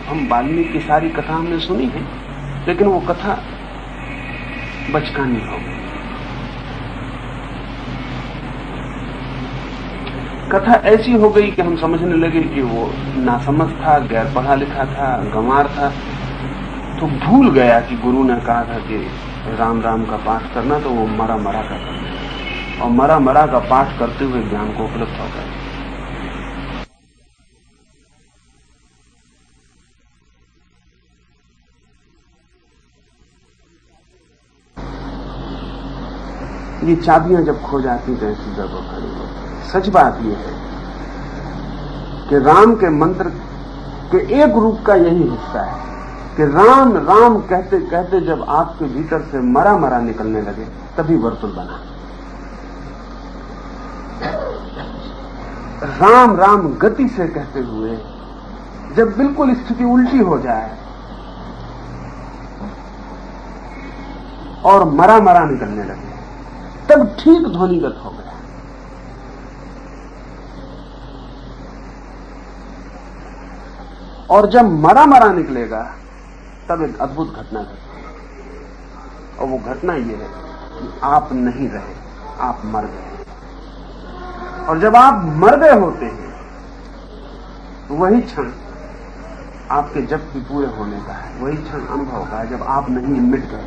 हम वाल्मीकि की सारी कथा हमने सुनी है, लेकिन वो कथा बचकानी हो गई। कथा ऐसी हो गई कि हम समझने लगे कि वो नासमझ था, गैर पढ़ा लिखा था, गंवार था। तो भूल गया कि गुरु ने कहा था कि राम राम का पाठ करना, तो वो मरा मरा का करना, और मरा मरा का पाठ करते हुए ज्ञान को उपलब्ध हो गया। ये चाबियां जब खो जाती तो ऐसी गड़बड़ खड़ी होती। सच बात यह है कि राम के मंत्र के एक रूप का यही हिस्सा है कि राम राम कहते कहते जब आपके भीतर से मरा मरा निकलने लगे तभी वर्तुल बना। राम राम गति से कहते हुए जब बिल्कुल स्थिति उल्टी हो जाए और मरा मरा निकलने लगे तब ठीक ध्वनिगत हो गया। और जब मरा मरा निकलेगा तब एक अद्भुत घटना घटेगी और वो घटना ये है कि आप नहीं रहे, आप मर गए। और जब आप मर गए होते हैं तो वही क्षण आपके जब भी पूरे होने का है, वही क्षण अनुभव का है जब आप नहीं, मिट गए।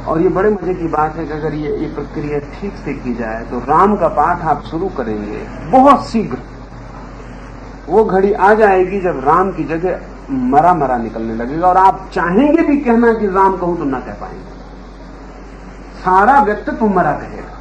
और ये बड़े मजे की बात है कि अगर ये प्रक्रिया ठीक से की जाए तो राम का पाठ आप शुरू करेंगे बहुत शीघ्र वो घड़ी आ जाएगी जब राम की जगह मरा मरा निकलने लगेगा और आप चाहेंगे भी कहना कि राम कहूं तो ना कह पाएंगे, सारा व्यक्तित्व मरा कहेगा।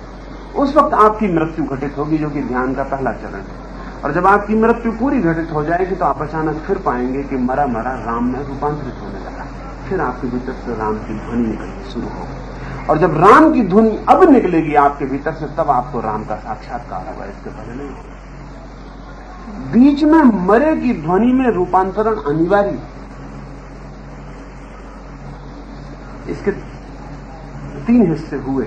उस वक्त आपकी मृत्यु घटित होगी जो कि ध्यान का पहला चरण है। और जब आपकी मृत्यु पूरी घटित हो जाएगी तो आप अचानक फिर पाएंगे कि मरा मरा राम में रूपांतरित होने लगा। फिर आपके भीतर से राम की ध्वनि निकलनी शुरू होगी और जब राम की ध्वनि अब निकलेगी आपके भीतर से तब आपको राम का साक्षात्कार होगा, इसके पहले नहीं होगा। बीच में मरे की ध्वनि में रूपांतरण अनिवार्य। इसके 3 हिस्से हुए।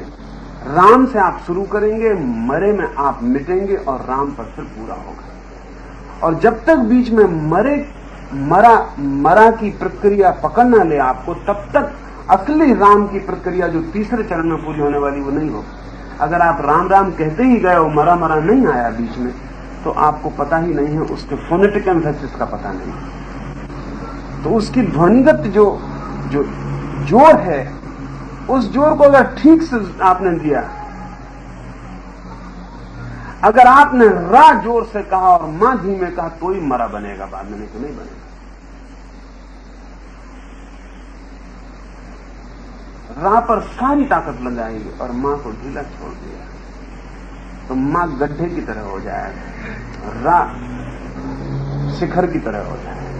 राम से आप शुरू करेंगे, मरे में आप मिटेंगे और राम पर फिर पूरा होगा। और जब तक बीच में मरा की प्रक्रिया पकड़ ना ले आपको, तब तक असली राम की प्रक्रिया जो तीसरे चरण में पूरी होने वाली वो नहीं होगी। अगर आप राम राम कहते ही गए और मरा मरा नहीं आया बीच में तो आपको पता ही नहीं है, उसके फोनेटिक एम्फेसिस का पता नहीं। तो उसकी ध्वनिगत जो जोर है, उस जोर को अगर ठीक से आपने दिया, अगर आपने रा जोर से कहा और मां धीमे कहा तो ही मरा बनेगा, बाद में नहीं तो नहीं बनेगा। रा पर सारी ताकत लगाएगी और मां को ढीला छोड़ दिया तो मां गड्ढे की तरह हो जाएगा, रा शिखर की तरह हो जाएगा,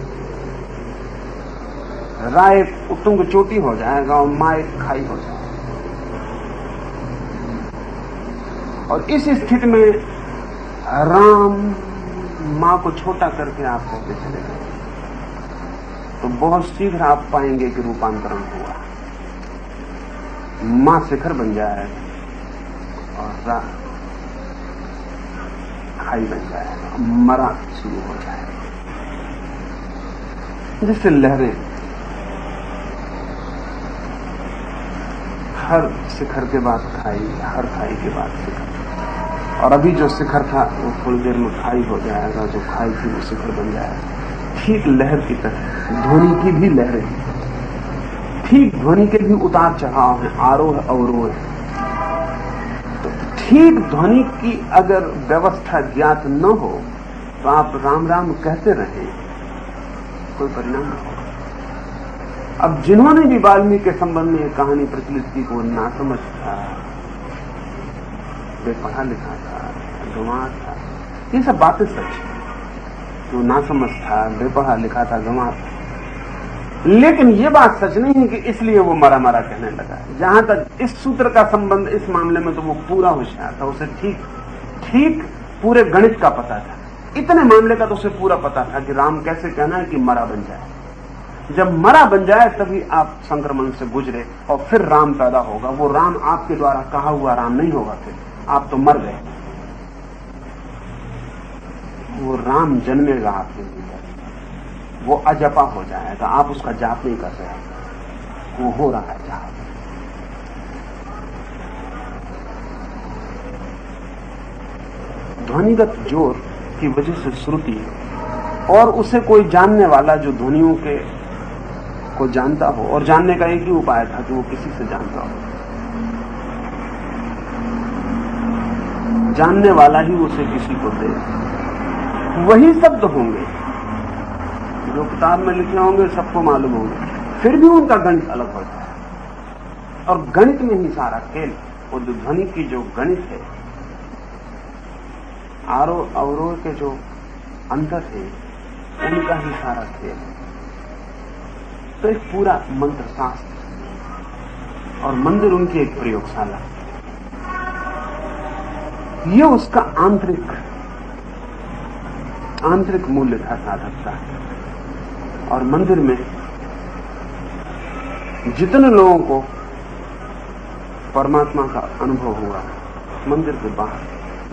रा एक उत्तुंग चोटी हो जाएगा और मां एक खाई हो जाएगी। और इस स्थिति में राम मां को छोटा करके आप कहते चले गए तो बहुत शीघ्र आप पाएंगे कि रूपांतरण हुआ। मां शिखर बन जाएगा और रा खाई बन जाएगा, मरा शुरू हो जाएगा। जैसे लहरें हर शिखर के बाद खाई, हर खाई के बाद शिखर, और अभी जो शिखर था वो थोड़ी देर में खाई हो जाएगा, जो खाई थी वो शिखर बन जाएगा। ठीक लहर की तरह ध्वनि की भी लहरें, ठीक ध्वनि के भी उतार चढ़ाव है, आरोह अवरोह है। तो ठीक ध्वनि की अगर व्यवस्था ज्ञात न हो तो आप राम राम कहते रहें, कोई परिणाम नहीं होगा। अब जिन्होंने भी वाल्मीकि के संबंध में एक कहानी प्रचलित की को ना समझ था, बेपढ़ा लिखा था, गंवार था, ये सब बातें सच है। जो ना समझ था, बेपढ़ा लिखा था, गंवार था, लेकिन ये बात सच नहीं है कि इसलिए वो मरा मरा कहने लगा। जहां तक इस सूत्र का संबंध इस मामले में तो वो पूरा होशियार था, उसे ठीक पूरे गणित का पता था। इतने मामले का तो उसे पूरा पता था कि राम कैसे कहना है कि मरा बन जाए। जब मरा बन जाए तभी आप संक्रमण से गुजरे और फिर राम पैदा होगा। वो राम आपके द्वारा कहा हुआ राम नहीं होगा, फिर आप तो मर गए। वो राम जन्मेगा आपके भीतर, वो अजपा हो जाएगा, आप उसका जाप नहीं कर रहे, वो हो रहा है जाप। ध्वनिगत जोर की वजह से श्रुति और उसे कोई जानने वाला जो ध्वनियों के को जानता हो, और जानने का एक ही उपाय था कि वो किसी से जानता हो, जानने वाला ही उसे किसी को दे। वही शब्द होंगे जो किताब में लिखे होंगे, सबको मालूम होंगे, फिर भी उनका गणित अलग होता है। और गणित में ही सारा खेल, और ध्वनि की जो गणित है, आरोह अवरोह के जो अंदर है, उनका ही सारा खेल है। तो एक पूरा मंत्र शास्त्र और मंदिर उनकी एक प्रयोगशाला, ये उसका आंतरिक मूल्य था, साधकता है। और मंदिर में जितने लोगों को परमात्मा का अनुभव हुआ, मंदिर के बाहर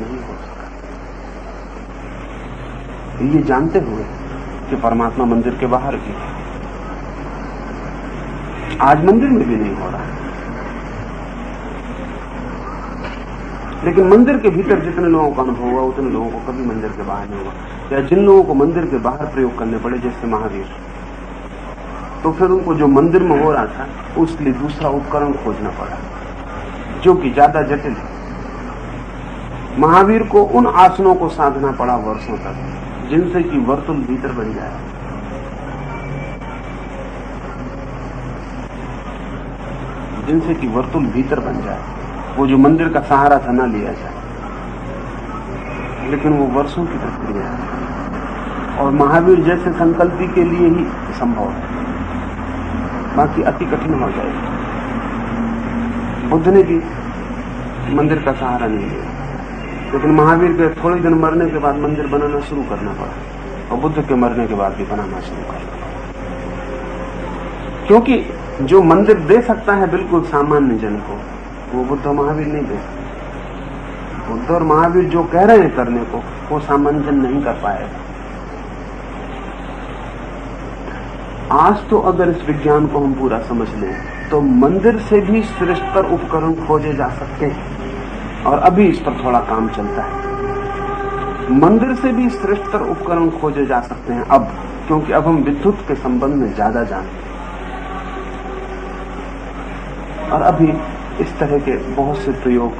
नहीं हो सका। ये जानते हुए कि परमात्मा मंदिर के बाहर भी है, आज मंदिर में भी नहीं हो रहा है। लेकिन मंदिर के भीतर जितने लोगों का अनुभव हुआ, उतने लोगों को कभी मंदिर के बाहर नहीं हुआ। या जिन लोगों को मंदिर के बाहर प्रयोग करने पड़े, जैसे महावीर, तो फिर उनको जो मंदिर में हो रहा था उसके लिए दूसरा उपकरण खोजना पड़ा, जो कि ज्यादा जटिल है। महावीर को उन आसनों को साधना पड़ा वर्षों तक, जिनसे कि वर्तुल भीतर बन जाए। जिनसे कि वर्तुल भीतर बन जाए, वो जो मंदिर का सहारा था ना लिया जाए। लेकिन वो वर्षों की प्रक्रिया है, और महावीर जैसे संकल्पी के लिए ही संभव है, बाकी अति कठिन हो जाएगा। बुद्ध ने भी मंदिर का सहारा नहीं लिया, लेकिन महावीर के थोड़े दिन मरने के बाद मंदिर बनाना शुरू करना पड़ा, और बुद्ध के मरने के बाद भी बनाना शुरू करना पड़ा। क्योंकि जो मंदिर दे सकता है बिल्कुल सामान्य जन को, वो बुद्ध और महावीर नहीं दे सकते। बुद्ध और महावीर जो कह रहे हैं करने को, वो सामान्य जन नहीं कर पाएगा। आज तो अगर इस विज्ञान को हम पूरा समझ लें, तो मंदिर से भी श्रेष्ठतर उपकरण खोजे जा सकते हैं, और अभी इस पर थोड़ा काम चलता है। मंदिर से भी श्रेष्ठतर उपकरण खोजे जा सकते हैं अब, क्योंकि अब हम विद्युत के संबंध में ज्यादा जानते हैं। और अभी इस तरह के बहुत से प्रयोग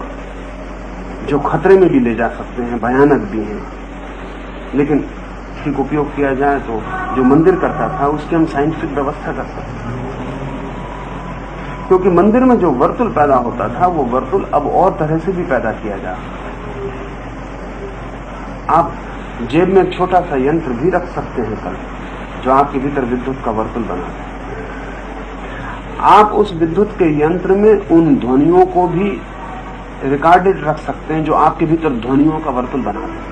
जो खतरे में भी ले जा सकते हैं, भयानक भी हैं, लेकिन ठीक उपयोग किया जाए तो जो मंदिर करता था उसकी हम साइंटिफिक व्यवस्था कर सकते हैं। क्योंकि मंदिर में जो वर्तुल पैदा होता था, वो वर्तुल अब और तरह से भी पैदा किया जा सकता है। आप जेब में एक छोटा सा यंत्र भी रख सकते हैं कल, जो आपके भीतर विद्युत का वर्तुल बनाता है। आप उस विद्युत के यंत्र में उन ध्वनियों को भी रिकॉर्डेड रख सकते हैं जो आपके भीतर ध्वनियों का वर्तुल बनाते हैं।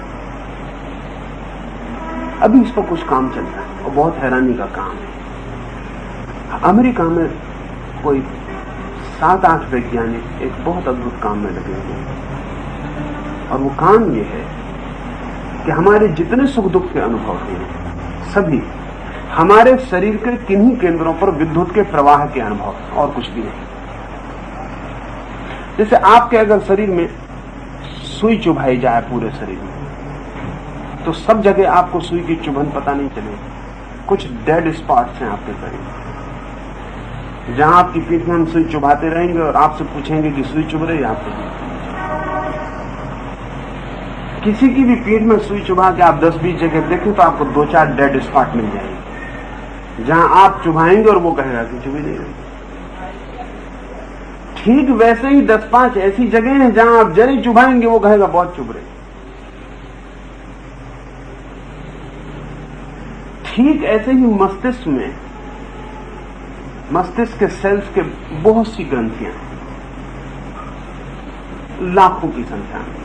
अभी इस पर कुछ काम चल रहा है और बहुत हैरानी का काम है। अमेरिका में कोई 7-8 वैज्ञानिक एक बहुत अद्भुत काम में लगे हुए हैं, और वो काम ये है कि हमारे जितने सुख दुख के अनुभव हैं, सभी हमारे शरीर के किन्हीं केंद्रों पर विद्युत के प्रवाह के अनुभव, और कुछ भी नहीं। जैसे आपके अगर शरीर में सुई चुभाई जाए पूरे शरीर में, तो सब जगह आपको सुई की चुभन पता नहीं चलेगी। कुछ डेड स्पॉट्स हैं आपके शरीर में, जहां आपकी पीठ में हम सुई चुभाते रहेंगे और आपसे पूछेंगे कि सुई चुभ रही है आपको। किसी की भी पीठ में सुई चुभा के आप 10-20 जगह देखें तो आपको 2-4 डेड स्पॉट मिल जाएंगे, जहां आप चुभाएंगे और वो कहेगा कि चुभी नहीं रही। ठीक वैसे ही 10-5 ऐसी जगह हैं जहां आप जरी चुभाएंगे वो कहेगा बहुत चुभ रही। ठीक ऐसे ही मस्तिष्क में, मस्तिष्क के सेल्स के बहुत सी ग्रंथियां, लाखों की संख्या में,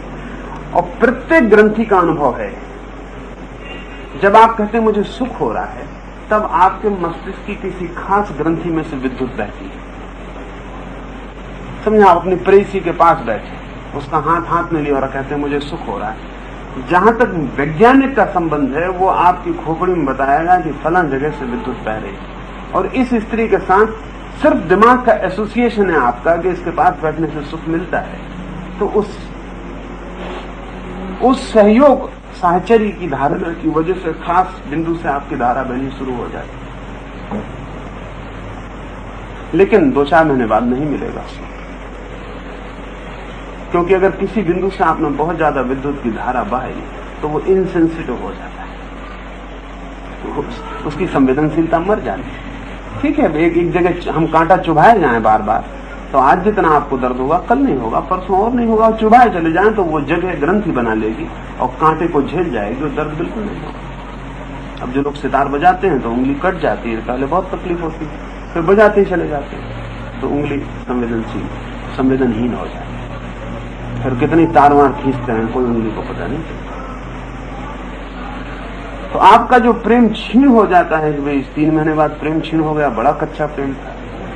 और प्रत्येक ग्रंथि का अनुभव है। जब आप कहते हैं मुझे सुख हो रहा है, तब आपके मस्तिष्क की किसी खास ग्रंथि में से विद्युत बहती है। समझे, आप अपनी प्रेयसी के पास बैठे, उसका हाथ में लिया और कहते हैं मुझे सुख हो रहा है। जहां तक वैज्ञानिक का संबंध है, वो आपकी खोपड़ी में बताएगा कि फलां जगह से विद्युत बह रही है, और इस स्त्री के साथ सिर्फ दिमाग का एसोसिएशन है आपका कि इसके पास बैठने से सुख मिलता है। तो उस सहयोग साहचर्य की धारणा की वजह से खास बिंदु से आपकी धारा बहनी शुरू हो जाती, लेकिन 2-4 महीने बाद नहीं मिलेगा सुख। क्योंकि अगर किसी बिंदु से आपने बहुत ज्यादा विद्युत की धारा बहाई तो वो इनसेंसिटिव हो जाता है, तो उसकी संवेदनशीलता मर जाती है। ठीक है, एक जगह हम कांटा चुभाए जाए बार बार, तो आज जितना आपको दर्द होगा कल नहीं होगा, परसों और नहीं होगा। चुभाए चले जाएं तो वो जगह ग्रंथि बना लेगी और कांटे को झेल जाएगी और दर्द बिल्कुल नहीं होगा। जो लोग सितार बजाते हैं तो उंगली कट जाती है, पहले बहुत तकलीफ होती है, फिर बजाते ही चले जाते हैं तो उंगली संवेदनहीन हो जाती है, फिर कितनी तार वार खींचते हैं कोई उंगली को पता नहीं चलता। तो आपका जो प्रेम क्षीण हो जाता है कि भाई 3 महीने बाद प्रेम क्षीण हो गया, बड़ा कच्चा प्रेम था,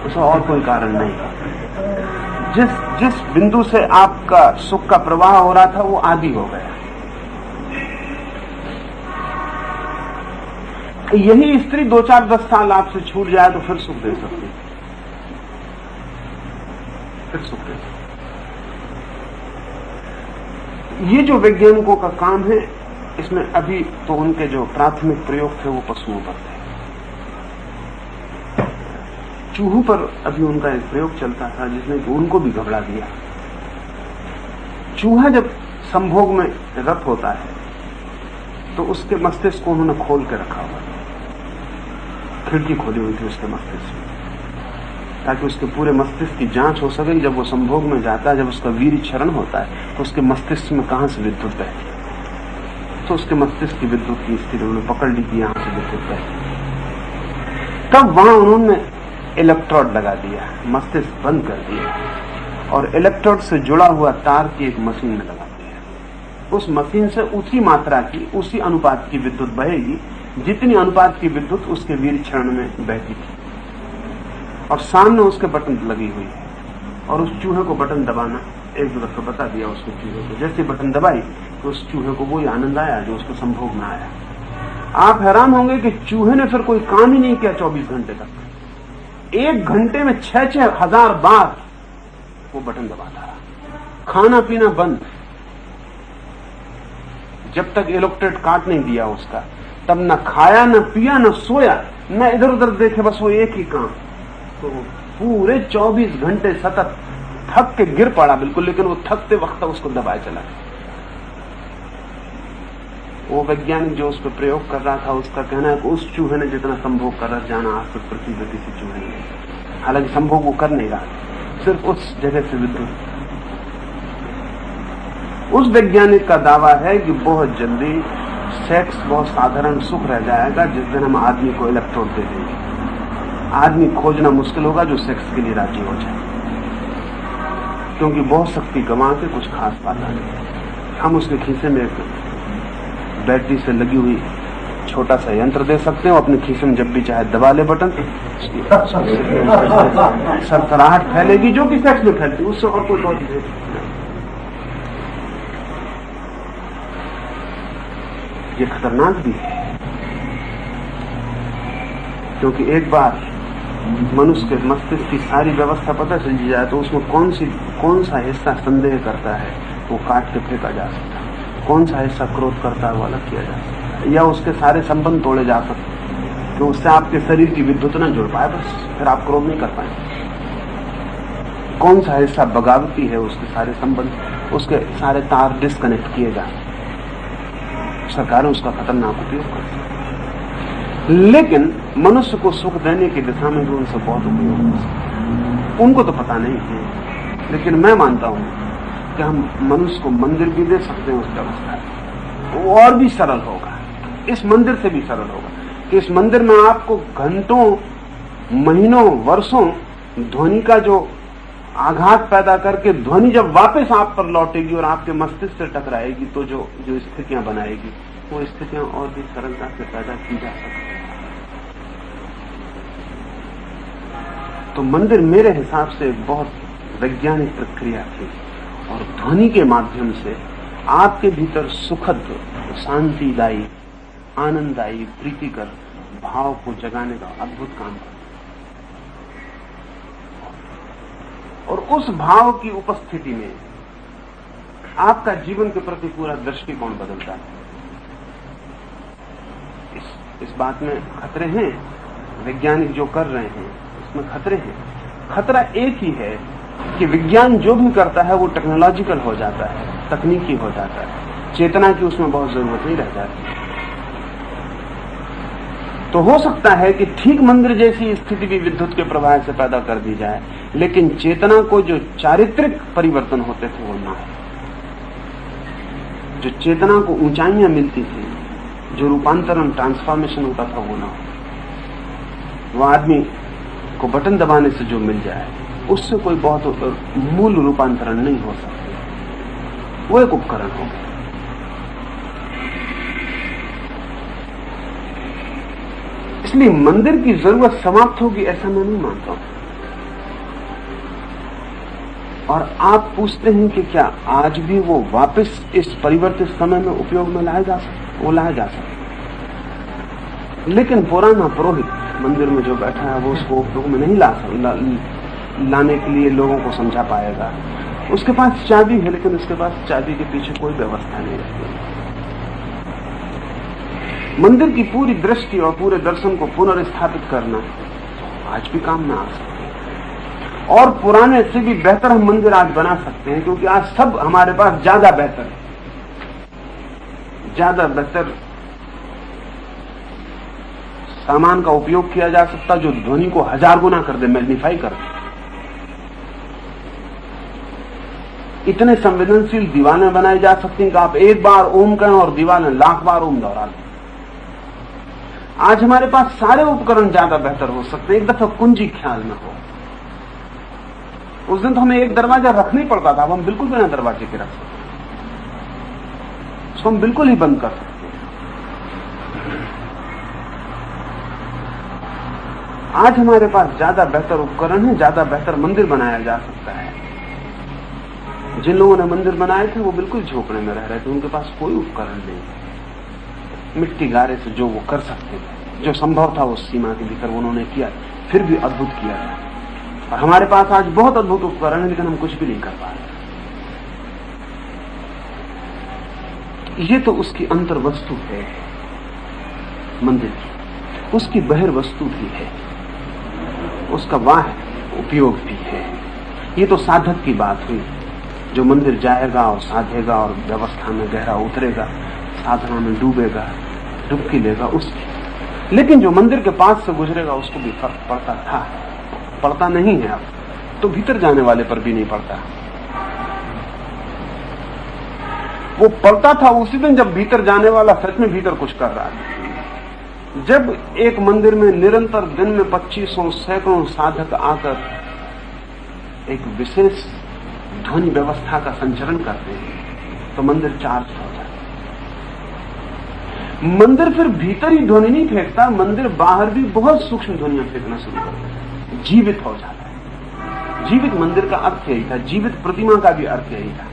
उसका और कोई कारण नहीं। जिस बिंदु से आपका सुख का प्रवाह हो रहा था वो आदि हो गया। यही स्त्री 2-4-10 साल आपसे छूट जाए तो फिर सुख दे सकती, फिर सुख दे सकती। ये जो वैज्ञानिकों का काम है, इसमें अभी तो उनके जो प्राथमिक प्रयोग थे वो पशुओं पर थे। चूहों पर अभी उनका एक प्रयोग चलता था जिसने कि उनको भी घबरा दिया। चूहा जब संभोग में रत होता है तो उसके मस्तिष्क को उन्होंने खोल के रखा हुआ, खिड़की खोली हुई थी उसके मस्तिष्क में, ताकि उसके पूरे मस्तिष्क की जांच हो सके। जब वो संभोग में जाता है, जब उसका वीर्य क्षरण होता है तो उसके मस्तिष्क में कहां से विद्युत बहती है, तो उसके मस्तिष्क की विद्युत की स्थिति उन्होंने पकड़ ली कि यहां से विद्युत बहती। तब वहां उन्होंने इलेक्ट्रोड लगा दिया, मस्तिष्क बंद कर दिया और इलेक्ट्रोड से जुड़ा हुआ तार की एक मशीन में लगा दिया। उस मशीन से उसी मात्रा की, उसी अनुपात की विद्युत बहेगी जितनी अनुपात की विद्युत उसके वीर्य क्षरण में बहती थी। और सामने उसके बटन लगी हुई है और उस चूहे को बटन दबाना एक दो दफा बता दिया उसको चूहे को। जैसे बटन दबाई तो उस चूहे को वही आनंद आया जो उसको संभोग में आया। आप हैरान होंगे कि चूहे ने फिर कोई काम ही नहीं किया 24 घंटे तक। 1 घंटे में 6-6 हजार बार वो बटन दबाता रहा, खाना पीना बंद, जब तक इलेक्ट्रोड काट नहीं दिया उसका, तब न खाया न पिया न सोया न इधर उधर देखे, बस वो एक ही काम। तो पूरे 24 घंटे सतत थक के गिर पड़ा बिल्कुल, लेकिन वो थकते वक्त उसको दबाए चला। वो वैज्ञानिक जो उस पर प्रयोग कर रहा था उसका कहना है कि उस चूहे ने जितना संभोग कर जाना आज तक पृथ्वी पर किसी चूहे ने। हालांकि संभोग वो कर नहीं रहा, सिर्फ उस जगह से विद्युत। उस वैज्ञानिक का दावा है कि बहुत जल्दी सेक्स बहुत साधारण सुख रह जाएगा जिस दिन हम आदमी को इलेक्ट्रोड दे देंगे। आदमी खोजना मुश्किल होगा जो सेक्स के लिए राजी हो जाए, क्योंकि बहुत शक्ति गंवा के कुछ खास पाता नहीं। हम उसके खीसे में एक बैटरी से लगी हुई छोटा सा यंत्र दे सकते हैं, अपने खीसे में जब भी चाहे दबा ले बटन, सरसराहट फैलेगी जो कि सेक्स में फैलती, उससे और कोई बहुत नहीं। ये खतरनाक भी है, क्योंकि एक बार मनुष्य के मस्तिष्क की सारी व्यवस्था पता चल जाए तो उसमें कौन सा हिस्सा संदेह करता है वो काट के फेंका जा सकता है, कौन सा हिस्सा क्रोध करता है वो अलग किया जा सकता है, या उसके सारे संबंध तोड़े जा सकते हैं तो उससे आपके शरीर की विद्युत न जुड़ पाए, बस फिर आप क्रोध नहीं कर पाएंगे। कौन सा हिस्सा बगावती है, उसके सारे संबंध, उसके सारे तार डिस्कनेक्ट किए जा सकते। सरकारें उसका खतरनाक उपयोग करती है, लेकिन मनुष्य को सुख देने की दिशा में भी उनसे बहुत उपयोग हो सकता है। उनको तो पता नहीं है, लेकिन मैं मानता हूं कि हम मनुष्य को मंदिर भी दे सकते हैं उस व्यवस्था में, वो और भी सरल होगा, इस मंदिर से भी सरल होगा कि इस मंदिर में आपको घंटों, महीनों, वर्षों ध्वनि का जो आघात पैदा करके ध्वनि जब वापस आप पर लौटेगी और आपके मस्तिष्क से टकराएगी तो जो स्थितियां बनाएगी वो स्थितियां और भी सरलता से पैदा की जा सकती है। तो मंदिर मेरे हिसाब से बहुत वैज्ञानिक प्रक्रिया थी और ध्वनि के माध्यम से आपके भीतर सुखद, शांतिदायी, आनंददायी, प्रीतिकर भाव को जगाने का अद्भुत काम करता। और उस भाव की उपस्थिति में आपका जीवन के प्रति पूरा दृष्टिकोण बदलता है। इस बात में खतरे हैं, वैज्ञानिक जो कर रहे हैं इसमें खतरे हैं। खतरा एक ही है कि विज्ञान जो भी करता है वो टेक्नोलॉजिकल हो जाता है, तकनीकी हो जाता है, चेतना की उसमें बहुत जरूरत नहीं रह जाती। तो हो सकता है कि ठीक मंदिर जैसी स्थिति भी विद्युत के प्रवाह से पैदा कर दी जाए, लेकिन चेतना को जो चारित्रिक परिवर्तन होते थे वो ना है। जो चेतना को ऊंचाइयां मिलती थी, जो रूपांतरण ट्रांसफॉर्मेशन होता था वो ना हो। वो आदमी को बटन दबाने से जो मिल जाए उससे कोई बहुत मूल रूपांतरण नहीं हो सकता। वो एक उपकरण हो गया। इसलिए मंदिर की जरूरत समाप्त होगी ऐसा मैं नहीं मानता हूं। और आप पूछते हैं कि क्या आज भी वो वापस इस परिवर्तित समय में उपयोग में लाया जा सकता? वो लाया जा सकता, लेकिन पुराना पुरोहित मंदिर में जो बैठा है वो उसको उपयोग में नहीं लाने के लिए लोगों को समझा पाएगा। उसके पास चाबी है, लेकिन उसके पास चाबी के पीछे कोई व्यवस्था नहीं रहती। मंदिर की पूरी दृष्टि और पूरे दर्शन को पुनर्स्थापित करना आज भी काम में आ सकता है। और पुराने से भी बेहतर हम मंदिर आज बना सकते हैं, क्योंकि आज सब हमारे पास ज्यादा बेहतर है। ज्यादा बेहतर सामान का उपयोग किया जा सकता जो ध्वनि को 1000 गुना कर दे, मैग्नीफाई कर दे। इतने संवेदनशील दीवाने बनाए जा सकते हैं कि आप एक बार ओम कहें और दीवाने 1,00,000 बार ओम दोहरा दें। आज हमारे पास सारे उपकरण ज्यादा बेहतर हो सकते हैं। एक दफा कुंजी ख्याल में हो, उस दिन तो हमें एक दरवाजा रखना ही पड़ता था, अब हम बिल्कुल बिना दरवाजे के रख सकते, उसको हम बिल्कुल ही बंद कर सकते हैं। आज हमारे पास ज्यादा बेहतर उपकरण है, ज्यादा बेहतर मंदिर बनाया जा सकता है। जिन लोगों ने मंदिर बनाए थे वो बिल्कुल झोपड़े में रह रहे थे, उनके पास कोई उपकरण नहीं, मिट्टी गारे से जो वो कर सकते थे, जो संभव था उस सीमा के भीतर उन्होंने किया, फिर भी अद्भुत किया था। और हमारे पास आज बहुत अद्भुत उपकरण है, लेकिन हम कुछ भी नहीं कर पा रहे। ये तो उसकी अंतर वस्तु है मंदिर की, उसकी बहिर वस्तु भी है, उसका वाह उपयोग भी है। ये तो साधक की बात हुई, जो मंदिर जाएगा और साधेगा और व्यवस्था में गहरा उतरेगा, साधना में डूबेगा, डुबकी लेगा उसकी। लेकिन जो मंदिर के पास से गुजरेगा उसको भी फर्क पड़ता था, पड़ता नहीं है अब तो, भीतर जाने वाले पर भी नहीं पड़ता। वो पड़ता था उसी दिन जब भीतर जाने वाला सच में भीतर कुछ कर रहा है। जब एक मंदिर में निरंतर दिन में 2500 सैकड़ों साधक आकर एक विशेष ध्वनि व्यवस्था का संचरण करते हैं तो मंदिर चार्ज हो जाता है। मंदिर फिर भीतर ही ध्वनि नहीं फेंकता, मंदिर बाहर भी बहुत सूक्ष्म ध्वनियां फेंकना शुरू कर देता है, जीवित हो जाता है। जीवित मंदिर का अर्थ यही था, जीवित प्रतिमा का भी अर्थ यही था।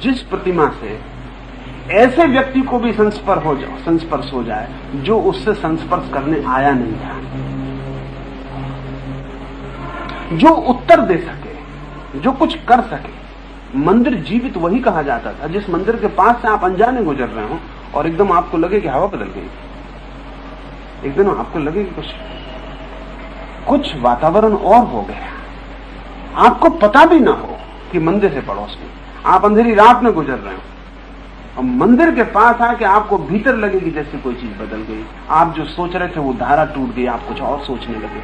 जिस प्रतिमा से ऐसे व्यक्ति को भी संस्पर्श हो जाए जो उससे संस्पर्श करने आया नहीं था, जो उत्तर दे सके, जो कुछ कर सके। मंदिर जीवित वही कहा जाता था जिस मंदिर के पास से आप अनजाने गुजर रहे हो और एकदम आपको लगे कि हवा बदल गई, एकदम आपको लगे कि कुछ वातावरण और हो गया, आपको पता भी ना हो कि मंदिर है पड़ोस में, आप अंधेरी रात में गुजर रहे हो और मंदिर के पास आके आपको भीतर लगेगी जैसे कोई चीज बदल गई। आप जो सोच रहे थे वो धारा टूट गई, आप कुछ और सोचने लगे,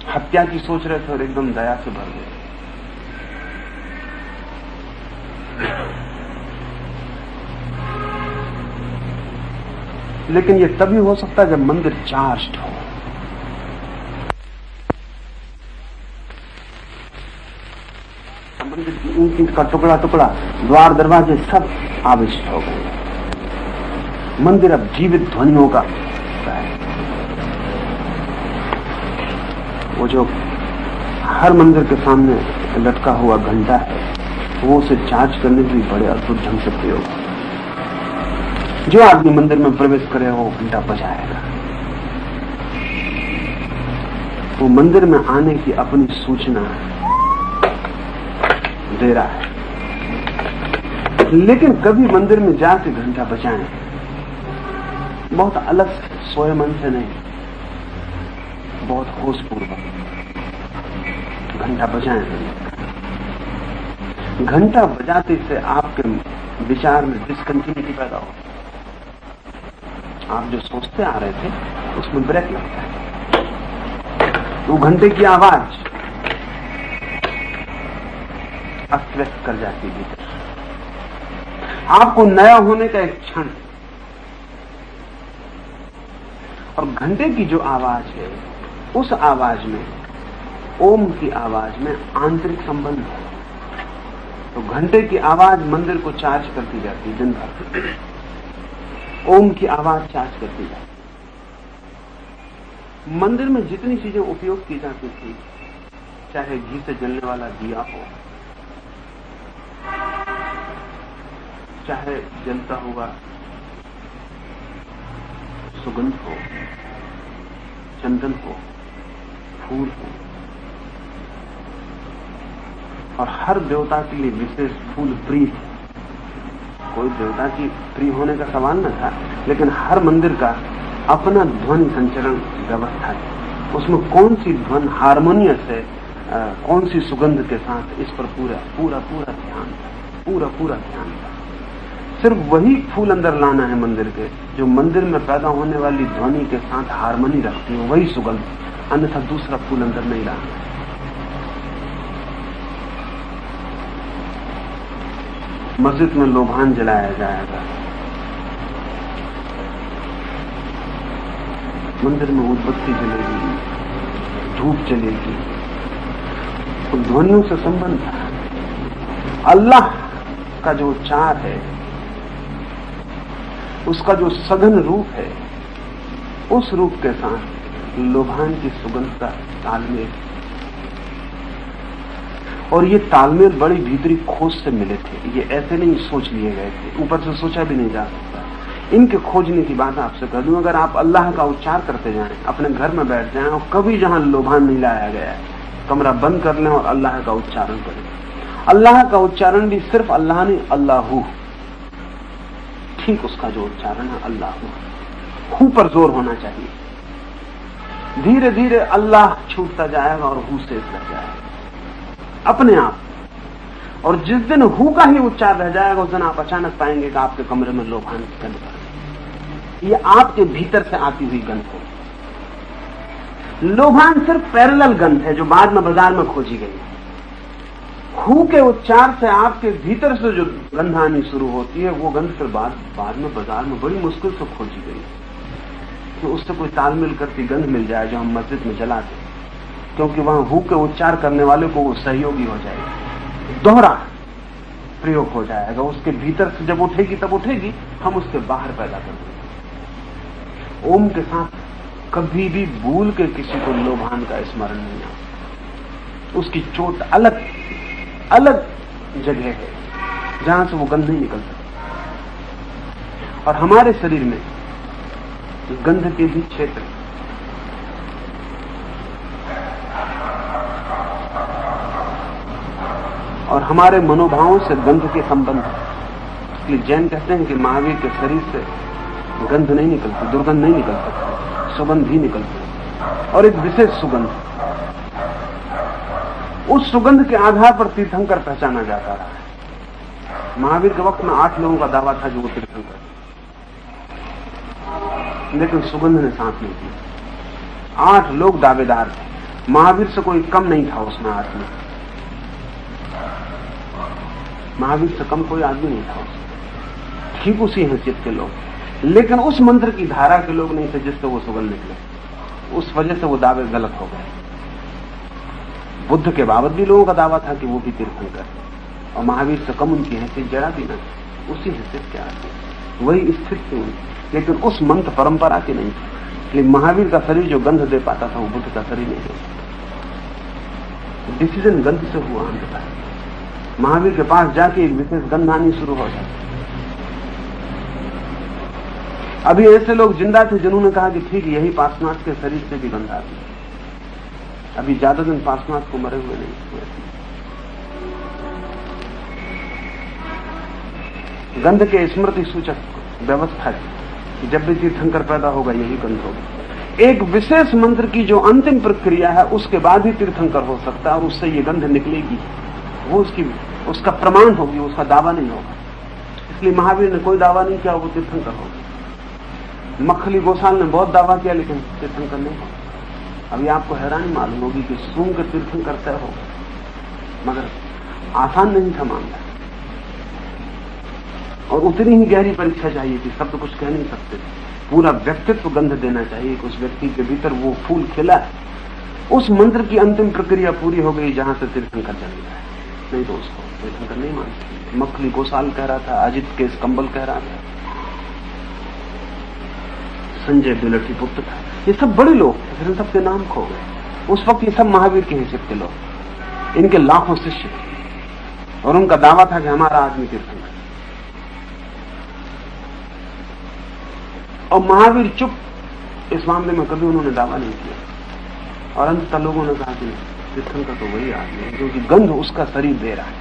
हत्या की सोच रहे थे और एकदम दया से भर गए। लेकिन ये तभी हो सकता है जब मंदिर चार्ज्ड हो। मंदिर की ईंट का टुकड़ा टुकड़ा, द्वार दरवाजे सब आविष्ट हो गए। मंदिर अब जीवित ध्वनियों का है। वो जो हर मंदिर के सामने लटका हुआ घंटा है, वो उसे चार्ज करने के लिए बड़े अद्भुत ढंग से प्रयोग। जो आदमी मंदिर में प्रवेश करे वो घंटा बजाएगा। वो मंदिर में आने की अपनी सूचना दे रहा है, लेकिन कभी मंदिर में जाके घंटा बजाएं, बहुत अलग सोए मन से नहीं, बहुत होशपूर्वक घंटा बजाएं। घंटा बजाते से आपके विचार में डिसकंटिन्यूटी पैदा हो, आप जो सोचते आ रहे थे उसमें ब्रेक लगता है। वो घंटे की आवाज अस्त व्यस्त कर जाती है। आपको नया होने का एक क्षण और घंटे की जो आवाज है, उस आवाज में, ओम की आवाज में आंतरिक संबंध है। तो घंटे की आवाज मंदिर को चार्ज करती जाती है दिन भर, ओम की आवाज चार्ज करती जाती। मंदिर में जितनी चीजें उपयोग की जाती थी, चाहे घी से जलने वाला दिया हो, चाहे जलता हुआ सुगंध हो, चंदन हो, फूल हो, और हर देवता के लिए विशेष फूल प्रिय थे। कोई देवता की प्रिय होने का सवाल न था, लेकिन हर मंदिर का अपना ध्वनि संचरण व्यवस्था है। उसमें कौन सी ध्वनि हारमोनियस है, कौन सी सुगंध के साथ, इस पर पूरा पूरा पूरा ध्यान था, पूरा पूरा ध्यान था। सिर्फ वही फूल अंदर लाना है मंदिर के जो मंदिर में पैदा होने वाली ध्वनि के साथ हारमोनी रखती है, वही सुगंध, अन्यथा दूसरा फूल अंदर नहीं लाना है। मस्जिद में लोभान जलाया जाएगा, मंदिर में उदबत्ती जलेगी, धूप जलेगी, तो ध्वनियों से संबंध है। अल्लाह का जो उच्चार है, उसका जो सघन रूप है, उस रूप के साथ लोभान की सुगंध का तालमेल, और ये तालमेल बड़ी भीतरी खोज से मिले थे। ये ऐसे नहीं सोच लिए गए थे, ऊपर से सोचा भी नहीं जा सकता। इनके खोजने की बात आपसे कह दूं, अगर आप अल्लाह का उच्चार करते जाएं, अपने घर में बैठ जाएं और कभी जहां लोभान नहीं लाया गया है, कमरा बंद कर लें और अल्लाह का उच्चारण करें। अल्लाह का उच्चारण भी सिर्फ अल्लाह नहीं, अल्लाहू, ठीक उसका जो उच्चारण है अल्लाहू, हू पर जोर होना चाहिए। धीरे धीरे अल्लाह छूटता जाएगा और हू शेष रह जाएगा अपने आप। और जिस दिन हू का ही उच्चार रह जाएगा, उस दिन आप अचानक पाएंगे कि आपके कमरे में लोभान की गंध है। ये आपके भीतर से आती हुई गंध है। लोभान सिर्फ पैरेलल गंध है जो बाद में बाजार में खोजी गई। हू के उच्चार से आपके भीतर से जो गंध आनी शुरू होती है, वो गंध फिर बाद में बाजार में बड़ी मुश्किल से खोजी गई। तो उससे कोई तालमेल करती गंध मिल जाए जो हम मस्जिद में जलाते, क्योंकि वहां हू के उच्चार करने वाले को वो सहयोगी हो जाएगा, दोहरा प्रयोग हो जाएगा। उसके भीतर से जब उठेगी तब उठेगी, हम उसके बाहर पैदा कर देंगे। ओम के साथ कभी भी भूल के किसी को लोभान का स्मरण नहीं आता। उसकी चोट अलग अलग जगह है जहां से वो गंध नहीं निकल सकती। और हमारे शरीर में गंध के भी क्षेत्र, और हमारे मनोभावों से गंध के संबंध। इसलिए जैन कहते हैं कि महावीर के शरीर से गंध नहीं निकलती, दुर्गंध नहीं निकल सकती, सुगंध ही निकलती, और एक विशेष सुगंध। उस सुगंध के आधार पर तीर्थंकर पहचाना जाता रहा। महावीर के वक्त में 8 लोगों का दावा था जो वो तीर्थंकर, लेकिन सुगंध ने साथ नहीं दिया। 8 लोग दावेदार थे, महावीर से कोई कम नहीं था उसमें। 8 में महावीर से कम कोई आदमी नहीं था उसमें, ठीक उसी हैसियत के लोग, लेकिन उस मंत्र की धारा के लोग नहीं थे जिससे वो सुगंध निकले। उस वजह से वो दावे गलत हो गए। बुद्ध के बाबत भी लोगों का दावा था कि वो भी तीर्थंकर, और महावीर से कम उनकी हैसियत जरा भी न, उसी हैसियत के आदमी, वही स्थित थी उनकी, लेकिन उस मंत्र परंपरा के नहीं थे। इसलिए महावीर का शरीर जो गंध दे पाता था, वो बुद्ध का शरीर नहीं दे पाता। डिसीजन गंध से हुआ अंततः। महावीर के पास जाके एक विशेष गंध आनी शुरू हो जाती। अभी ऐसे लोग जिंदा थे जिन्होंने कहा कि ठीक यही पार्श्वनाथ के शरीर से भी गंध आती। अभी ज्यादा दिन पार्श्वनाथ को मरे हुए नहीं हुए। गंध के स्मृति सूचक व्यवस्था है, जब भी तीर्थंकर पैदा होगा यही गंध होगा। एक विशेष मंत्र की जो अंतिम प्रक्रिया है, उसके बाद ही तीर्थंकर हो सकता है, और उससे ये गंध निकलेगी, वो उसका प्रमाण होगी, उसका दावा नहीं होगा। इसलिए महावीर ने कोई दावा नहीं किया वो तीर्थंकर होगा। मखली गोसाल ने बहुत दावा किया, लेकिन तीर्थंकर नहीं होगा। अभी आपको हैरानी मालूम होगी कि सूंघ के तीर्थंकर तय हो, मगर आसान नहीं था मामला, और उतनी ही गहरी परीक्षा चाहिए थी। शब्द कुछ कह नहीं सकते थे, पूरा व्यक्तित्व गंध देना चाहिए कि उस व्यक्ति के भीतर वो फूल खिला है। उस मंत्र की अंतिम प्रक्रिया पूरी हो गई जहां से तीर्थंकर जन्म है। नहीं तो उसको तीर्थंकर नहीं मानते। मखली गोसाल कह रहा था, अजित केस कंबल कह रहा था, संजय बिलठी पुत्र था, ये सब बड़े लोग, फिर सबके नाम खो गए। उस वक्त ये सब महावीर के हैसियत के लोग, इनके लाखों शिष्य थे और उनका दावा था कि हमारा आदमी तीर्थंकर। और महावीर चुप, इस मामले में कभी उन्होंने दावा नहीं किया। और अंततः लोगों ने कहा कि तीर्थंकर तो वही आदमी है क्योंकि गंध उसका शरीर दे रहा है।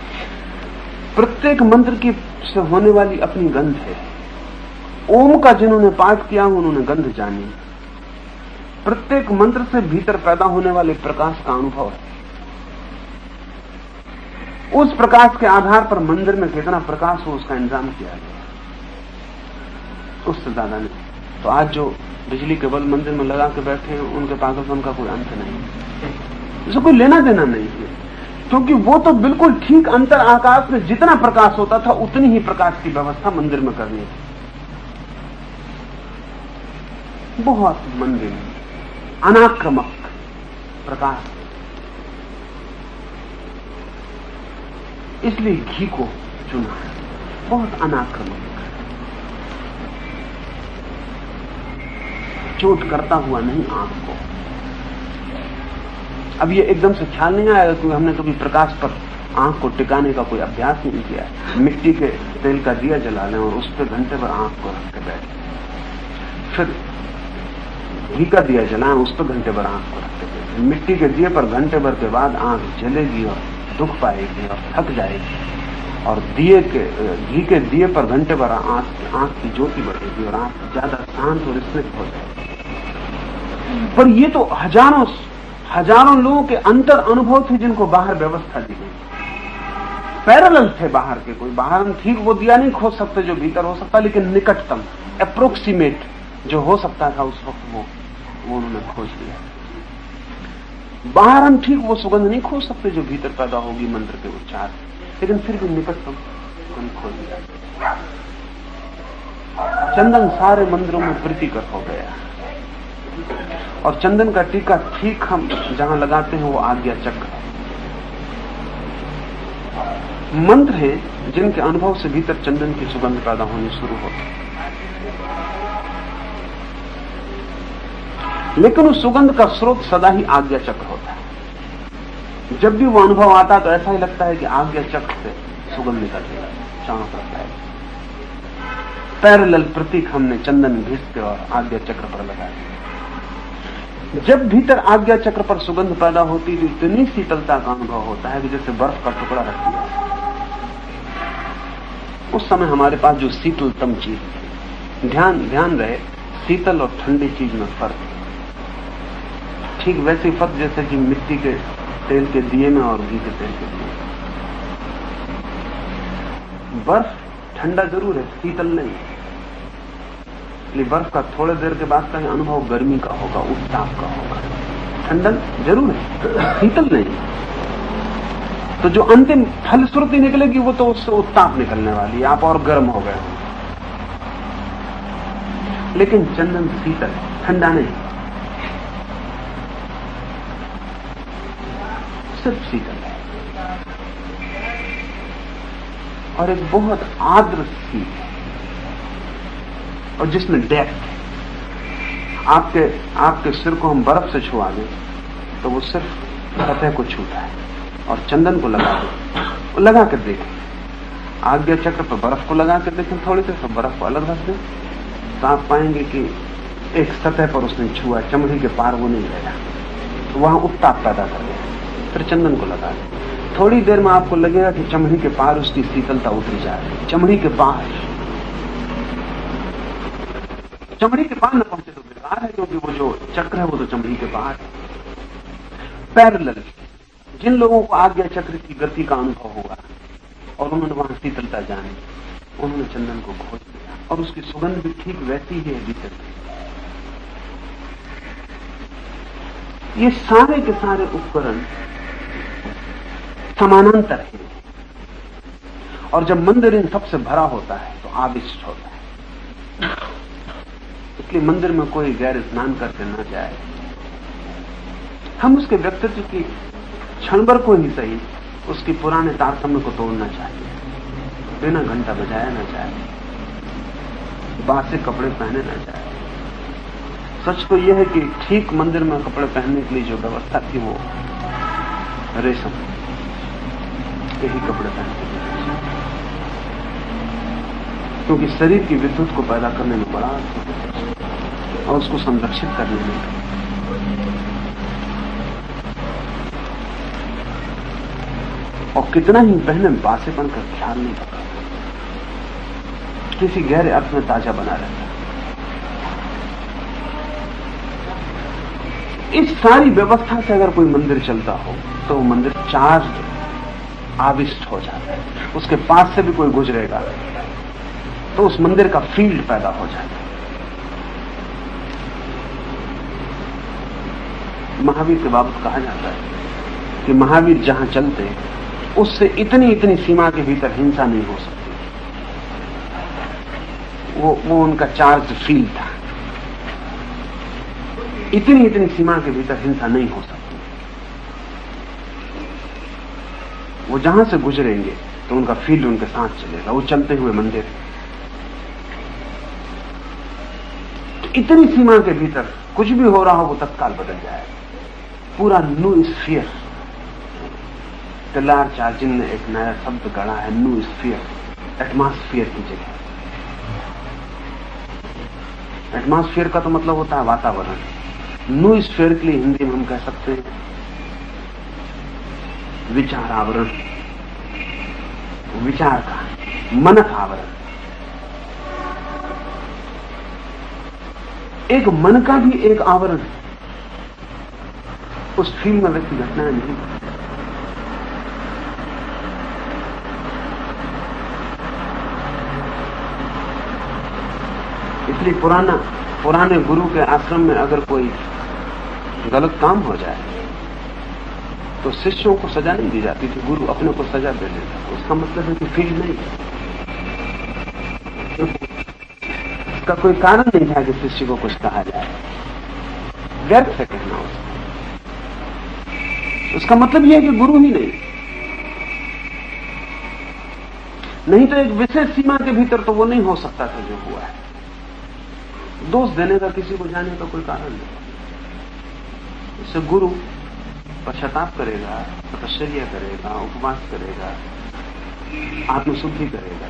प्रत्येक मंत्र की से होने वाली अपनी गंध है। ओम का जिन्होंने पाठ किया उन्होंने गंध जानी। प्रत्येक मंत्र से भीतर पैदा होने वाले प्रकाश का अनुभव है। उस प्रकाश के आधार पर मंदिर में कितना प्रकाश हो उसका इंतजाम किया गया, उससे ज्यादा नहीं। तो आज जो बिजली के बल्ब मंदिर में लगा के बैठे हैं उनके पागलपन का कोई अंत नहीं, इससे कोई लेना देना नहीं है, क्योंकि वो तो बिल्कुल ठीक अंतर आकाश में जितना प्रकाश होता था उतनी ही प्रकाश की व्यवस्था मंदिर में करनी थी। बहुत मंदिर अनाक्रमक प्रकाश, इसलिए घी को चुना है, बहुत अनाक्रमक, चोट करता हुआ नहीं आंख को। अब ये एकदम से ख्याल नहीं आएगा क्योंकि हमने कभी प्रकाश पर आंख को टिकाने का कोई अभ्यास नहीं किया है। मिट्टी के तेल का दिया जला लें और उस पर घंटे भर आंख को रख के बैठे, फिर घी का दिया जलाएं, उस पर घंटे भर आंख को रख के बैठे। मिट्टी के दिए पर घंटे भर के बाद आंख जलेगी और दुख पाएगी और थक जाएगी, और घी के दिए पर घंटे भर आंख की ज्योति बढ़ेगी और आंख ज्यादा शांत और स्निग्ध हो जाएगी। पर ये तो हजारों लोगों के अंतर अनुभव थे जिनको बाहर व्यवस्था दी गई, पैरेलल थे बाहर के। कोई बाहर हम ठीक वो दिया नहीं खोज सकते जो भीतर हो सकता, लेकिन निकटतम अप्रोक्सीमेट जो हो सकता था उस वक्त वो उन्होंने खोज लिया। बाहर हम ठीक वो सुगंध नहीं खोज सकते जो भीतर पैदा होगी मंत्र के उच्चार, लेकिन फिर भी निकटतम हम खोज लिया। चंदन सारे मंदिरों में प्रीतिकर हो गया, और चंदन का टीका ठीक हम जहां लगाते हैं वो आज्ञा चक्र है। मंत्र है जिनके अनुभव से भीतर चंदन की सुगंध पैदा होनी शुरू होती है, लेकिन उस सुगंध का स्रोत सदा ही आज्ञा चक्र होता है। जब भी वो अनुभव आता तो ऐसा ही लगता है कि आज्ञा चक्र से सुगंध निकल रही है, चारों तरफ है। पैरेलल प्रतीक हमने चंदन घिस के और आज्ञा चक्र पर लगाया। जब भीतर आज्ञा चक्र पर सुगंध पैदा होती तो इतनी शीतलता का अनुभव होता है कि जैसे बर्फ का टुकड़ा रख दिया। उस समय हमारे पास जो शीतलतम चीज थी, ध्यान रहे शीतल और ठंडी चीज में फर्क, ठीक वैसे फर्क जैसे कि मिट्टी के तेल के दिए में और घी के तेल के दिए। बर्फ ठंडा जरूर है, शीतल नहीं। बर्फ का थोड़े देर के बाद का अनुभव गर्मी का होगा, उत्ताप का होगा। ठंडक जरूर है, शीतल नहीं। तो जो अंतिम फलश्रुति निकलेगी वो तो उससे उत्ताप निकलने वाली है, आप और गर्म हो गए। लेकिन चंदन शीतल है, ठंडा नहीं, सिर्फ शीतल है। और एक बहुत आर्द्र शीत है, और जिसमें डेप्थ है। आपके सिर को हम बर्फ से छुआ दें तो वो सिर्फ सतह को छूता है, और चंदन को लगा कर देखें, आज्ञा चक्र पर बर्फ को लगा कर देखें थोड़ी देर, तो बर्फ को अलग रख दें तो आप पाएंगे कि एक सतह पर उसने छुआ, चमड़ी के पार वो नहीं गया, तो वहां उत्ताप पैदा कर गया। फिर चंदन को लगा दें, थोड़ी देर में आपको लगेगा कि चमड़ी के पार उसकी शीतलता उतरी जा रही है। चमड़ी के पार न पहुंचे तो बेकार है, क्योंकि वो जो चक्र है वो तो चमड़ी के पार है। पैरेलल जिन लोगों को आज्ञा चक्र की गति का अनुभव हुआ और उन्होंने वहां शीतलता जानी, उन्होंने चंदन को खोज लिया, और उसकी सुगंध भी ठीक वैसी ही है भीतर। ये सारे के सारे उपकरण समानांतर हैं, और जब मंदिर इन सबसे भरा होता है तो आविष्ट होता है। इसलिए मंदिर में कोई गैर स्नान करके न जाए। हम उसके व्यक्तित्व की क्षण भर को ही सही उसकी पुराने तारतम्य को तोड़ना चाहिए। बिना घंटा बजाया न जाए, बासे कपड़े पहने न जाए। सच तो यह है कि ठीक मंदिर में कपड़े पहनने के लिए जो व्यवस्था थी वो रेशम के ही कपड़े पहनते थे, क्योंकि शरीर की विद्युत को पैदा करने में बड़ा और उसको संरक्षित करने में। और कितना ही पहने बासेपन का ख्याल नहीं रखा, किसी गहरे अर्थ में ताजा बना रहता। इस सारी व्यवस्था से अगर कोई मंदिर चलता हो तो वो मंदिर चार्ज आविष्ट हो जाता है। उसके पास से भी कोई गुजरेगा तो उस मंदिर का फील्ड पैदा हो जाता है। महावीर के बाबत कहा जाता है कि महावीर जहां चलते उससे इतनी इतनी सीमा के भीतर हिंसा नहीं हो सकती। वो उनका चार्ज फील्ड था। इतनी इतनी सीमा के भीतर हिंसा नहीं हो सकती। वो जहां से गुजरेंगे तो उनका फील्ड उनके साथ चलेगा। वो चलते हुए मंदिर, तो इतनी सीमा के भीतर कुछ भी हो रहा हो वो तत्काल बदल जाएगा। पूरा न्यू स्फीयर। टेलर चार्जिन ने एक नया शब्द गढ़ा है, न्यू स्फीयर, एटमॉस्फेयर की जगह। एटमॉस्फेयर का तो मतलब होता है वातावरण। न्यू स्फीयर के लिए हिंदी में हम कह सकते हैं विचार आवरण, विचार का मनक आवरण। एक मन का भी एक आवरण है। उस फील्ड में व्यक्ति घटनाएं नहीं। इसलिए पुराने गुरु के आश्रम में अगर कोई गलत काम हो जाए तो शिष्यों को सजा नहीं दी जाती थी, गुरु अपने को सजा दे देता। उसका मतलब है कि फील्ड नहीं, इसका कोई कारण नहीं था कि शिष्य को कुछ कहा जाए। व्यर्थ है कहना उसका मतलब यह है कि गुरु ही नहीं तो एक विशेष सीमा के भीतर तो वो नहीं हो सकता था जो हुआ है। दोष देने का, किसी को जाने का कोई कारण नहीं। इससे गुरु पश्चाताप करेगा, तपश्चर्या करेगा, उपवास करेगा, आत्मशुद्धि करेगा।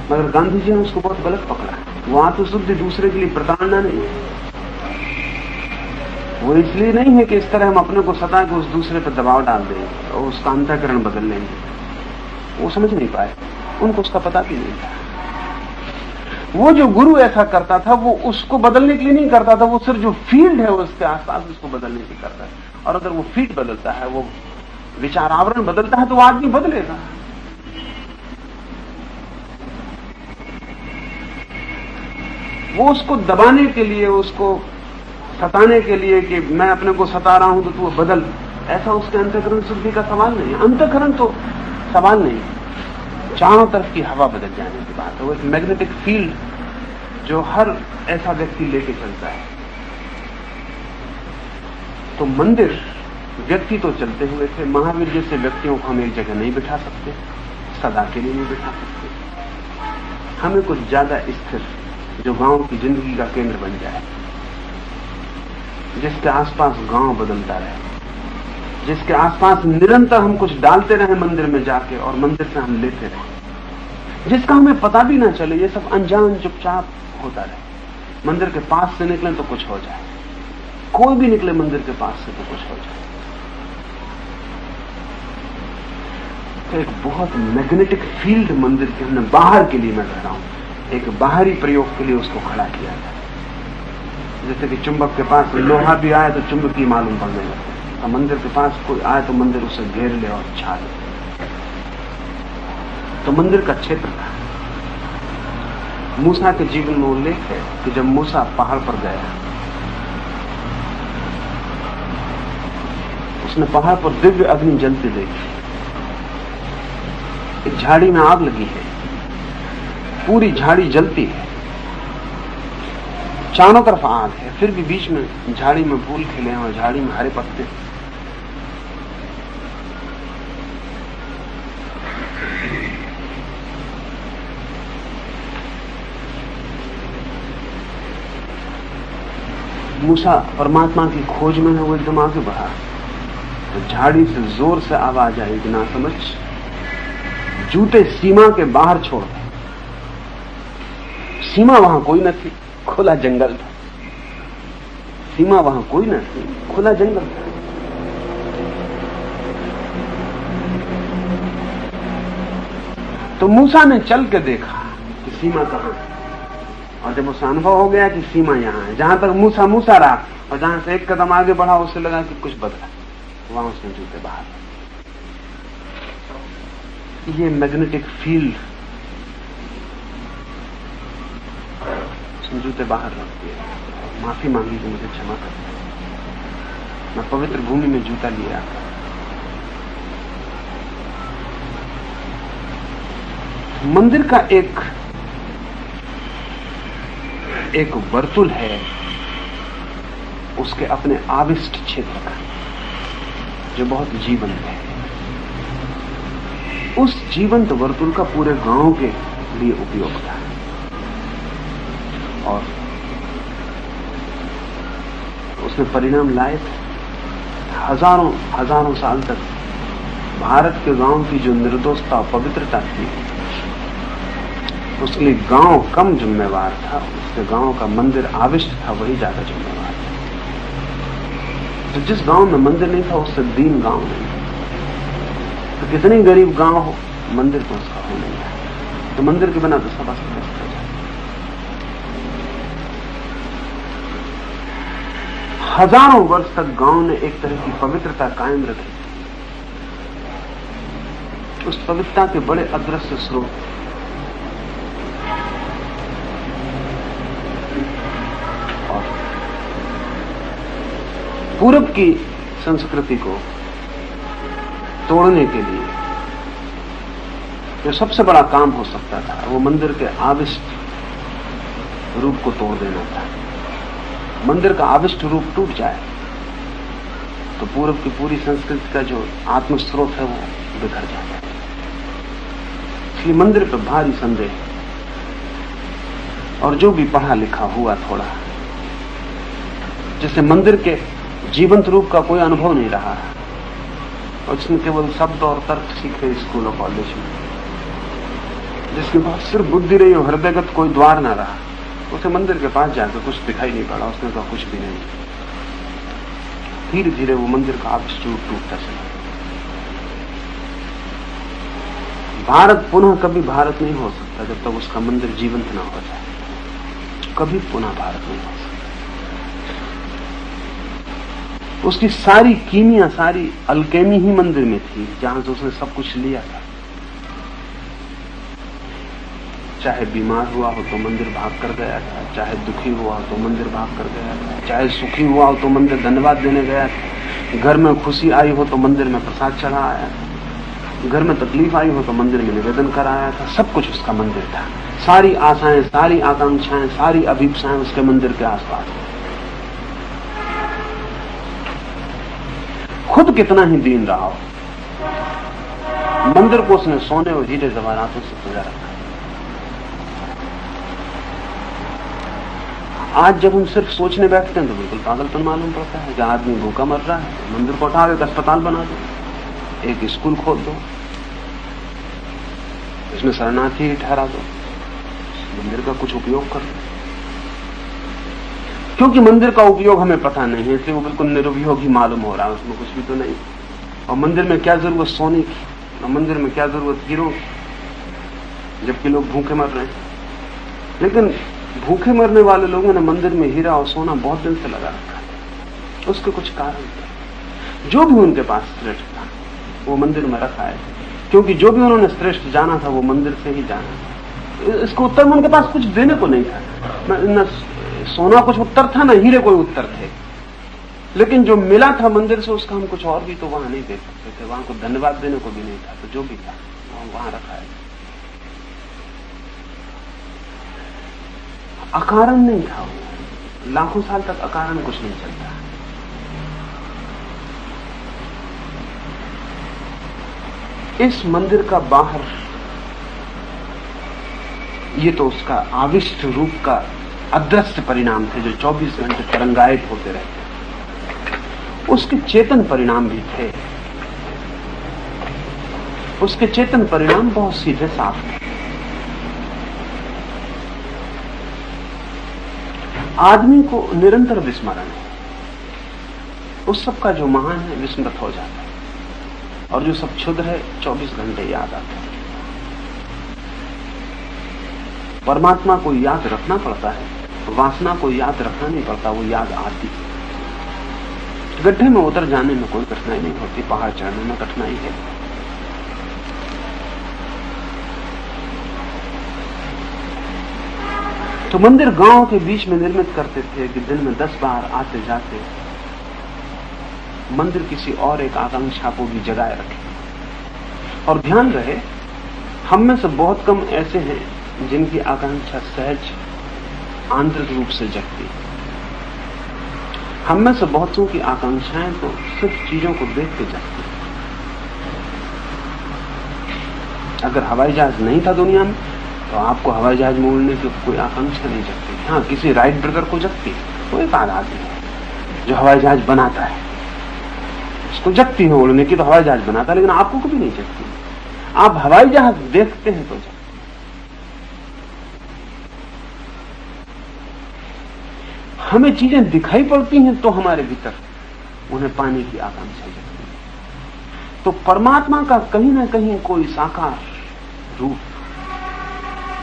मगर गांधी जी ने उसको बहुत गलत पकड़ा। वो आत्मशुद्धि दूसरे के लिए प्रताड़ना नहीं है। वो इसलिए नहीं है कि इस तरह हम अपने को सता के उस दूसरे पर दबाव डाल दें और उसका अंतःकरण बदल लेंगे। वो समझ नहीं पाए, उनको उसका पता भी नहीं था। वो जो गुरु ऐसा करता था वो उसको बदलने के लिए नहीं करता था, वो सिर्फ जो फील्ड है उसके आसपास उसको बदलने के लिए करता है। और अगर वो फील्ड बदलता है, वो विचार आवरण बदलता है तो वो आदमी बदलेगा। वो उसको दबाने के लिए, उसको सताने के लिए कि मैं अपने को सता रहा हूं तो तू बदल, ऐसा उसके अंतःकरण शुद्धि का सवाल नहीं है। अंतःकरण तो सवाल नहीं, चारों तरफ की हवा बदल जाने की बात है। वो एक मैग्नेटिक फील्ड जो हर ऐसा व्यक्ति लेके चलता है। तो मंदिर व्यक्ति तो चलते हुए थे। महावीर जैसे व्यक्तियों को हम एक जगह नहीं बिठा सकते, सदा के लिए नहीं बिठा सकते। हमें कुछ ज्यादा स्थिर, जो गांव की जिंदगी का केंद्र बन जाए, जिसके आसपास गांव बदलता रहे, जिसके आसपास निरंतर हम कुछ डालते रहे मंदिर में जाके और मंदिर से हम लेते रहे, जिसका हमें पता भी ना चले, ये सब अनजान चुपचाप होता रहे। मंदिर के पास से निकले तो कुछ हो जाए, कोई भी निकले मंदिर के पास से तो कुछ हो जाए। तो एक बहुत मैग्नेटिक फील्ड मंदिर के हमने बाहर के लिए, मैं कह रहा हूं, एक बाहरी प्रयोग के लिए उसको खड़ा किया था। जैसे कि चुंबक के पास लोहा भी आए तो चुंबकीय मालूम पड़ने लगता है। तो मंदिर के पास कोई आए तो मंदिर उसे घेर ले और छा ले। तो मंदिर का क्षेत्र था। मूसा के जीवन में उल्लेख है कि जब मूसा पहाड़ पर गया, उसने पहाड़ पर दिव्य अग्नि जलती देखी। एक झाड़ी में आग लगी है, पूरी झाड़ी जलती है, चारों तरफ आग है, फिर भी बीच में झाड़ी में फूल खिले हैं और झाड़ी में हरे पत्ते। मूसा परमात्मा की खोज में है, वो एकदम आगे बढ़ा तो झाड़ी से जोर से आवाज आई कि ना समझ, जूते सीमा के बाहर छोड़। सीमा वहां कोई न थी, खुला जंगल था। सीमा वहां कोई न थी, खुला जंगल था। तो मूसा ने चल के देखा कि सीमा कहां है, और जब उसे अनुभव हो गया कि सीमा यहां है, जहां तक मूसा मूसा रहा और जहां से एक कदम आगे बढ़ा उसे लगा कि कुछ बदला, वहां उसने जूते बाहर। ये मैग्नेटिक फील्ड जूते बाहर रख दिए, माफी मांगी कि मुझे क्षमा कर, मैं पवित्र भूमि में जूता लिया। मंदिर का एक वर्तुल है, उसके अपने आविष्ट क्षेत्र का, जो बहुत जीवंत है। उस जीवंत वर्तुल का पूरे गांव के लिए उपयोग था, और उसने परिणाम लाए थे। हजारों साल तक भारत के गांव की जो निर्दोषता और पवित्रता थी, उसके लिए गांव कम जिम्मेवार था, उसके गांव का मंदिर आविष्ट था, वही ज्यादा जिम्मेवार था। तो जिस गांव में मंदिर नहीं था, उससे दीन गांव नहीं था। तो कितनी गरीब गांव हो, मंदिर तो उसका हो नहीं है, तो मंदिर के बिना तो सब अस्त हो जाए। हजारों वर्ष तक गांव ने एक तरह की पवित्रता कायम रखी। उस पवित्रता के बड़े अदृश्य स्रोत, और पूरब की संस्कृति को तोड़ने के लिए जो सबसे बड़ा काम हो सकता था, वो मंदिर के आविष्ट रूप को तोड़ देना था। मंदिर का आविष्ट रूप टूट जाए तो पूरब की पूरी संस्कृति का जो आत्मस्रोत है वो बिखर जाता है। इसलिए मंदिर पर भारी संदेह, और जो भी पढ़ा लिखा हुआ थोड़ा, जिसे मंदिर के जीवंत रूप का कोई अनुभव नहीं रहा, और जिसने केवल शब्द और तर्क सीखे स्कूल और कॉलेज में, जिसके पास सिर्फ बुद्धि रही और हृदयगत कोई द्वार ना रहा, उसे मंदिर के पास जाकर कुछ दिखाई नहीं पड़ा। उसने कहा कुछ भी नहीं। धीरे धीरे वो मंदिर का आविष्ट रूप टूटता चला। भारत पुनः कभी भारत नहीं हो सकता जब तक उसका मंदिर जीवंत ना हो जाए। कभी पुनः भारत नहीं हो सकता। उसकी सारी कीमिया, सारी अल्केमी ही मंदिर में थी, जहां से उसने सब कुछ लिया था। चाहे बीमार हुआ हो तो मंदिर भाग कर गया था, चाहे दुखी हुआ हो तो मंदिर भाग कर गया था, चाहे सुखी हुआ हो तो मंदिर धन्यवाद देने गया था, घर में खुशी आई हो तो मंदिर में प्रसाद चढ़ा आया था, घर में तकलीफ आई हो तो मंदिर में निवेदन कर आया था। सब कुछ उसका मंदिर था। सारी आशाएं, सारी आकांक्षाएं, सारी अभिप्साएं उसके मंदिर के आसपास। खुद कितना ही दीन रहा हो, मंदिर को उसने सोने और हीरे जवाहरातों से सजा रखा। आज जब हम सिर्फ सोचने बैठते हैं तो बिल्कुल पागलपन मालूम पड़ता है। जहां आदमी भूखा मर रहा है, मंदिर को उठा के अस्पताल बना दो, एक स्कूल खोल दो, इसमें शरणार्थी ठहरा दो, मंदिर का कुछ उपयोग कर दो। क्योंकि मंदिर का उपयोग हमें पता नहीं है, इसलिए वो बिल्कुल निरुपयोग ही मालूम हो रहा है, उसमें कुछ भी तो नहीं। और मंदिर में क्या जरूरत सोने की, और मंदिर में क्या जरूरत हीरों की, जबकि लोग भूखे मर रहे हैं। लेकिन भूखे मरने वाले लोगों ने मंदिर में हीरा और सोना बहुत दिन से लगा रखा है। उसके कुछ कारण थे। जो भी उनके पास श्रेष्ठ था वो मंदिर में रखा है, क्योंकि जो भी उन्होंने श्रेष्ठ जाना था वो मंदिर से ही जाना था। इसको उत्तर में उनके पास कुछ देने को नहीं था। न सोना कुछ उत्तर था, न हीरे कोई उत्तर थे। लेकिन जो मिला था मंदिर से, उसका हम कुछ और भी तो वहां नहीं दे सकते थे। वहां को धन्यवाद देने को भी नहीं था। तो जो भी था वहां रखा है। अकारण नहीं था वो, लाखों साल तक अकारण कुछ नहीं चलता। इस मंदिर का बाहर, ये तो उसका आविष्ट रूप का अदृश्य परिणाम थे जो 24 घंटे तरंगायित होते रहते। उसके चेतन परिणाम भी थे। उसके चेतन परिणाम बहुत सीधे साफ थे। आदमी को निरंतर विस्मरण है, उस सब का जो महान है विस्मृत हो जाता है, और जो सब क्षुद्र है 24 घंटे याद आता है। परमात्मा को याद रखना पड़ता है, वासना को याद रखना नहीं पड़ता, वो याद आती है। गड्ढे में उतर जाने में कोई कठिनाई नहीं होती, पहाड़ चढ़ने में कठिनाई है। तो मंदिर गांव के बीच में निर्मित करते थे कि दिन में 10 बार आते जाते मंदिर किसी और एक आकांक्षा को भी जगाए रखे। और ध्यान रहे, हम में से बहुत कम ऐसे हैं जिनकी आकांक्षा सहज आंतरिक रूप से जगती है। हम में से बहुतों की आकांक्षाएं तो सिर्फ चीजों को देख के जगती है। अगर हवाई जहाज नहीं था दुनिया में तो आपको हवाई जहाज में उड़ने की कोई आकांक्षा नहीं जगती। हाँ, किसी राइट ब्रदर को जगती है, वो एक आदमी है जो हवाई जहाज बनाता है, उसको जगती है उड़ने की, तो हवाई जहाज बनाता है, लेकिन आपको कभी नहीं जगती। आप हवाई जहाज देखते हैं तो जगती। हमें चीजें दिखाई पड़ती हैं तो हमारे भीतर उन्हें पाने की आकांक्षा जगती है। तो परमात्मा का कहीं ना कहीं कोई साकार रूप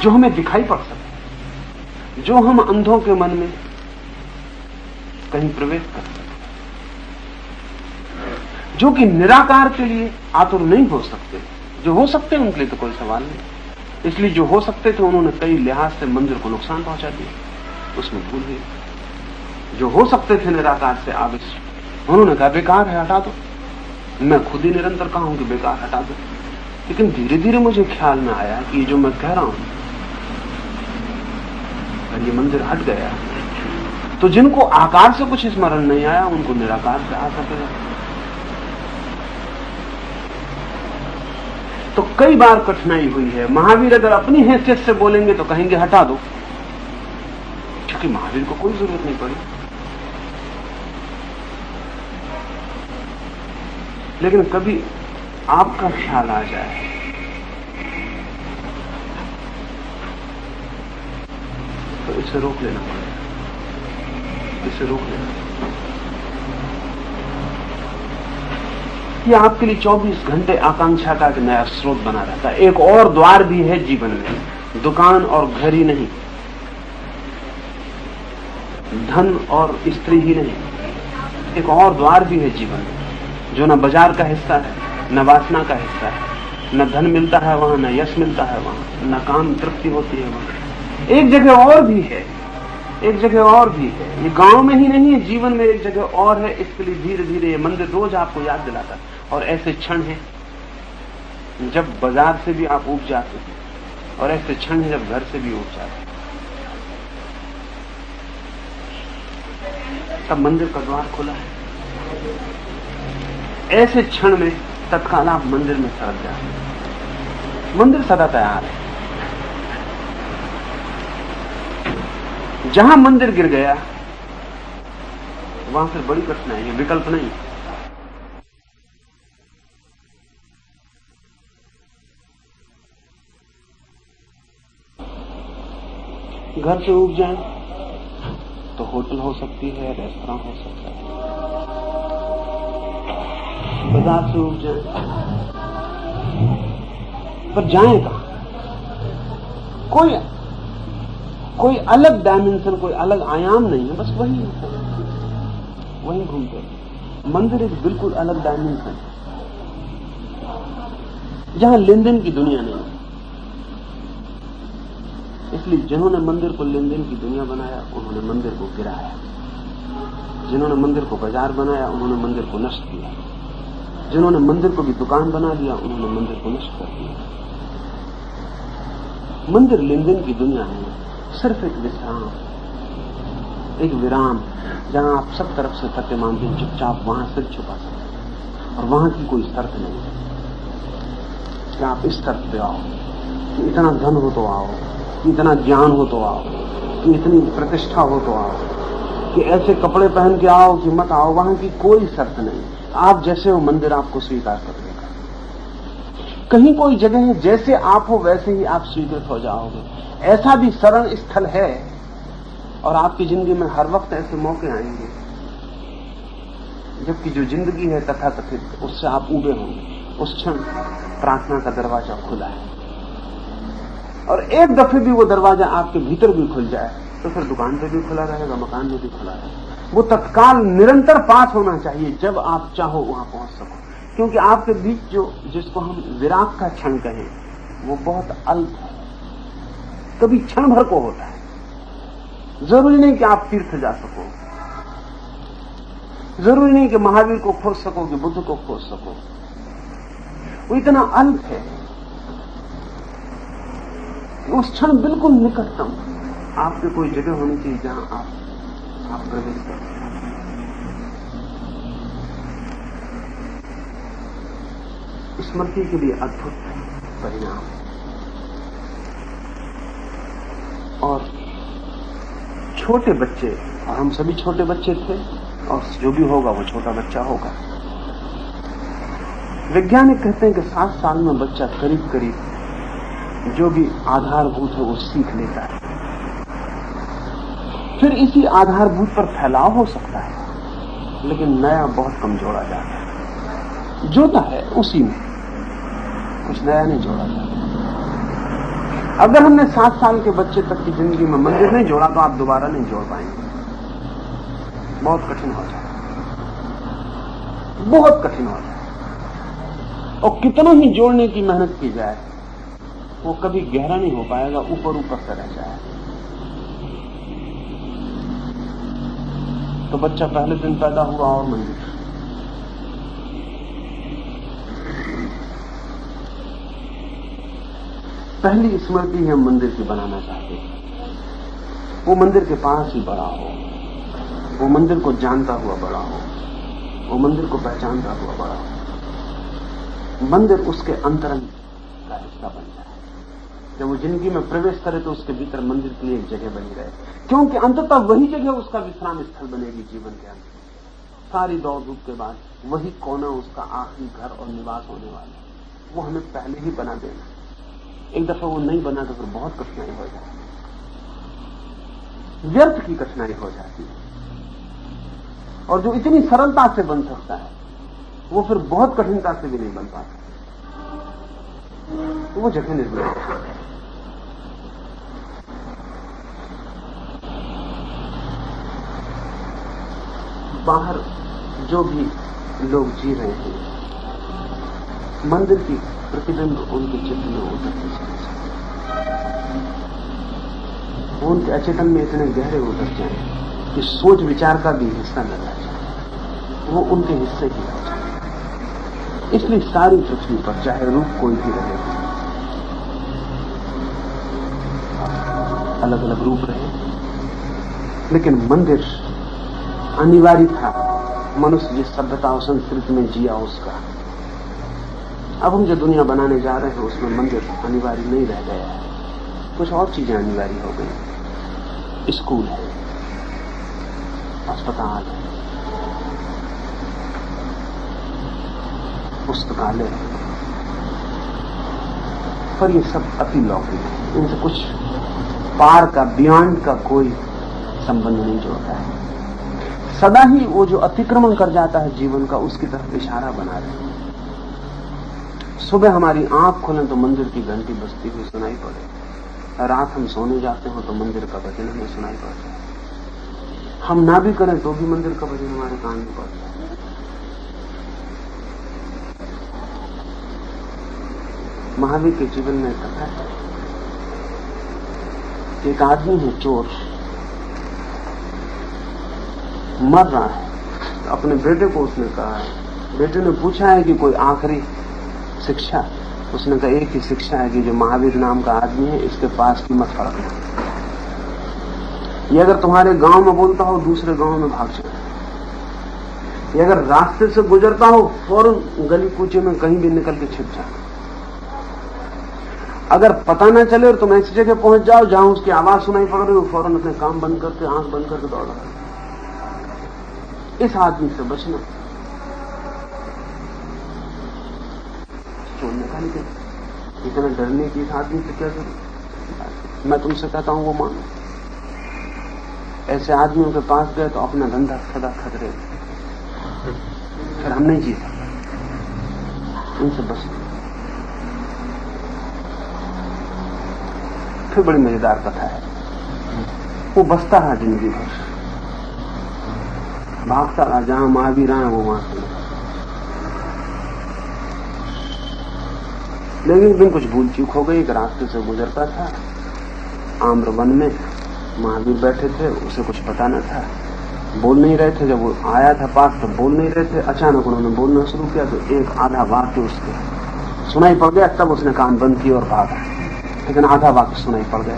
जो हमें दिखाई पड़ सके, जो हम अंधों के मन में कहीं प्रवेश कर सके, जो कि निराकार के लिए आतुर नहीं हो सकते। जो हो सकते हैं उनके लिए तो कोई सवाल नहीं। इसलिए जो हो सकते थे उन्होंने कई लिहाज से मंदिर को नुकसान पहुंचा दिया, उसमें भूल गए। जो हो सकते थे निराकार से आविष्ट, उन्होंने कहा बेकार है, हटा दो। मैं खुद ही निरंतर कहा हूं कि बेकार, हटा दो। लेकिन धीरे धीरे मुझे ख्याल में आया कि ये जो मैं कह रहा हूं, अगर ये मंदिर हट गया तो जिनको आकार से कुछ स्मरण नहीं आया उनको निराकार से आ सकेगा। तो कई बार कठिनाई हुई है। महावीर अगर अपनी हैसियत से बोलेंगे तो कहेंगे हटा दो, क्योंकि महावीर को कोई जरूरत नहीं पड़ी। लेकिन कभी आपका ख्याल आ जाए तो इसे रोक लेना पड़ेगा, इसे रोक लेना। ये आपके लिए 24 घंटे आकांक्षा का एक नया स्रोत बना रहता है। एक और द्वार भी है जीवन में, दुकान और घर ही नहीं, धन और स्त्री ही नहीं, एक और द्वार भी है जीवन में जो न बाजार का हिस्सा है, न वासना का हिस्सा है, न धन मिलता है वहां, न यश मिलता है वहां, न काम तृप्ति होती है वहां। एक जगह और भी है, एक जगह और भी है। ये गांव में ही नहीं है, जीवन में एक जगह और है। इसके लिए धीरे धीरे ये मंदिर रोज आपको याद दिलाता है। और ऐसे क्षण है जब बाजार से भी आप उब जाते हैं, और ऐसे क्षण है जब घर से भी उब जाते हैं। तब मंदिर का द्वार खुला है। ऐसे क्षण में तत्काल आप मंदिर में सरक जाते हैं। मंदिर सदा तैयार है। जहां मंदिर गिर गया वहां फिर बड़ी कठिनाई है, विकल्प नहीं। घर से उठ जाए तो होटल हो सकती है, रेस्तरां हो सकता है। बाजार से उठ जाए पर जाए कहां? कोई अलग डायमेंशन, कोई अलग आयाम नहीं है, बस वही घूमते हैं। मंदिर एक बिल्कुल अलग डायमेंशन है जहां लेन देन की दुनिया नहीं है। इसलिए जिन्होंने मंदिर को लेन देन की दुनिया बनाया उन्होंने मंदिर को गिराया। जिन्होंने मंदिर को बाजार बनाया उन्होंने मंदिर को नष्ट किया। जिन्होंने मंदिर को भी दुकान बना लिया उन्होंने मंदिर को नष्ट कर दिया। मंदिर लेन देन की दुनिया नहीं है, सिर्फ एक विश्राम, एक विराम, जहां आप सब तरफ से थके मानते हैं, चुपचाप वहां सिर छुपा सकते। और वहां की कोई शर्त नहीं है कि आप इस तरफ पे आओ, कि इतना धन हो तो आओ, कि इतना ज्ञान हो तो आओ, कि इतनी प्रतिष्ठा हो तो आओ, कि ऐसे कपड़े पहन के आओ कि मत आओ। वहां की कोई शर्त नहीं। आप जैसे हो मंदिर आपको स्वीकार कर लेगा। कहीं कोई जगह है जैसे आप हो वैसे ही आप स्वीकृत हो जाओगे। ऐसा भी शरण स्थल है। और आपकी जिंदगी में हर वक्त ऐसे मौके आएंगे जबकि जो जिंदगी है तथाकथित उससे आप उबे होंगे। उस क्षण प्रार्थना का दरवाजा खुला है। और एक दफे भी वो दरवाजा आपके भीतर भी खुल जाए तो फिर दुकान पे भी खुला रहेगा, मकान में भी खुला रहेगा। वो तत्काल निरंतर पास होना चाहिए, जब आप चाहो वहां पहुंच सको। क्योंकि आपके बीच जो जिसको हम विराग का क्षण कहें वो बहुत अल्प है, कभी क्षण भर को होता है। जरूरी नहीं कि आप तीर्थ जा सको, जरूरी नहीं कि महावीर को खोज सको, कि बुद्ध को खोज सको। वो इतना अल्प है कि उस क्षण बिल्कुल निकटतम आपके कोई जगह होनी चाहिए जहां आप प्रवेश कर सकते। स्मृति के लिए अद्भुत परिणाम। और छोटे बच्चे, और हम सभी छोटे बच्चे थे, और जो भी होगा वो छोटा बच्चा होगा। वैज्ञानिक कहते हैं कि 7 साल में बच्चा करीब करीब जो भी आधारभूत है वो सीख लेता है। फिर इसी आधारभूत पर फैलाव हो सकता है, लेकिन नया बहुत कम जोड़ा जाता है। जोता है उसी में, कुछ नया नहीं जोड़ा जाता। अगर हमने 7 साल के बच्चे तक की जिंदगी में मंदिर नहीं जोड़ा तो आप दोबारा नहीं जोड़ पाएंगे। बहुत कठिन हो जाए, बहुत कठिन हो जाए। और कितना ही जोड़ने की मेहनत की जाए वो कभी गहरा नहीं हो पाएगा, ऊपर ऊपर से रह जाए। तो बच्चा पहले दिन पैदा हुआ और मंदिर, पहली स्मृति हम मंदिर की बनाना चाहते हैं। वो मंदिर के पास ही बड़ा हो, वो मंदिर को जानता हुआ बड़ा हो, वो मंदिर को पहचानता हुआ बड़ा हो। मंदिर उसके अंतरंग का हिस्सा बन जाए। जब वो जिंदगी में प्रवेश करे तो उसके भीतर मंदिर के लिए एक जगह बनी रहे, क्योंकि अंततः वही जगह उसका विश्राम स्थल बनेगी जीवन के अंत। सारी दौड़ धूप के बाद वही कोना उसका आखिरी घर और निवास होने वाला है। वो हमें पहले ही बना देना। एक दफा वो नहीं बना तो फिर बहुत कठिनाई हो जाती है, व्यर्थ की कठिनाई हो जाती है। और जो इतनी सरलता से बन सकता है वो फिर बहुत कठिनता से भी नहीं बन पाता। तो वो जगह निर्मित है। बाहर जो भी लोग जी रहे हैं, मंदिर की प्रतिबिंब उनके चित्र में उतरते चले, उनके अचेतन में इतने गहरे उतर जाए कि सोच विचार का भी हिस्सा न रह जाए, वो उनके हिस्से की रह जाए। इसलिए सारी पृथ्वी पर चाहे रूप कोई भी रहे, अलग अलग रूप रहे, लेकिन मंदिर अनिवार्य था। मनुष्य जिस सभ्यता और संस्कृति में जिया उसका, अब हम जो दुनिया बनाने जा रहे हैं उसमें मंदिर अनिवार्य नहीं रह गया है। कुछ और चीजें अनिवार्य हो गई। स्कूल है, अस्पताल है, पुस्तकालय है, पर ये सब अति लौकिक है। इनसे कुछ पार का, बियॉन्ड का कोई संबंध नहीं जोड़ता है। सदा ही वो जो अतिक्रमण कर जाता है जीवन का, उसकी तरफ इशारा बना रहे हैं। सुबह हमारी आंख खोलें तो मंदिर की घंटी बजती हुई सुनाई पड़े, रात हम सोने जाते हो तो मंदिर का भजन हमें सुनाई पड़ता है। हम ना भी करें तो भी मंदिर का भजन हमारे कान में पड़ता है। महावीर के जीवन में कथा है, एक आदमी है चोर, मर रहा है। अपने बेटे को उसने कहा है, बेटे ने पूछा है कि कोई आखिरी शिक्षा, उसने कहा एक ही शिक्षा है कि जो महावीर नाम का आदमी है इसके पास की मत फड़कना। ये अगर तुम्हारे गांव में बोलता हो, दूसरे गांव में भाग जाए। ये अगर रास्ते से गुजरता हो, फौरन गली कूचे में कहीं भी निकल के छिप जाए। अगर पता ना चले और तुम ऐसी जगह पहुंच जाओ जहां उसकी आवाज सुनाई पड़ रही हो, फौरन अपने काम बंद करके, आंख बंद करके दौड़ रहा। इस आदमी से बचना। छोड़ने का नहीं, इतना डरने की इस आदमी से क्या जरूरत। मैं तुमसे कहता हूं वो मानो। ऐसे आदमियों के पास गए तो अपना धंधा सदा खतरे, फिर हम नहीं जी सकते। उनसे बचना। फिर बड़ी मजेदार कथा है। वो बसता रहा जिंदगी भर, भागता रहा, जहां महावीर आए वो वहां से। लेकिन एक दिन कुछ भूल चूक हो गई। एक रास्ते से गुजरता था, आम्रवन में महावीर बैठे थे, उसे कुछ पता न था, बोल नहीं रहे थे। जब वो आया था पास तो बोल नहीं रहे थे। अचानक उन्होंने बोलना शुरू किया तो एक आधा वाक्य उसके सुनाई पड़ गया। तब उसने काम बंद किया और भागा, लेकिन आधा वाक्य सुनाई पड़ गया।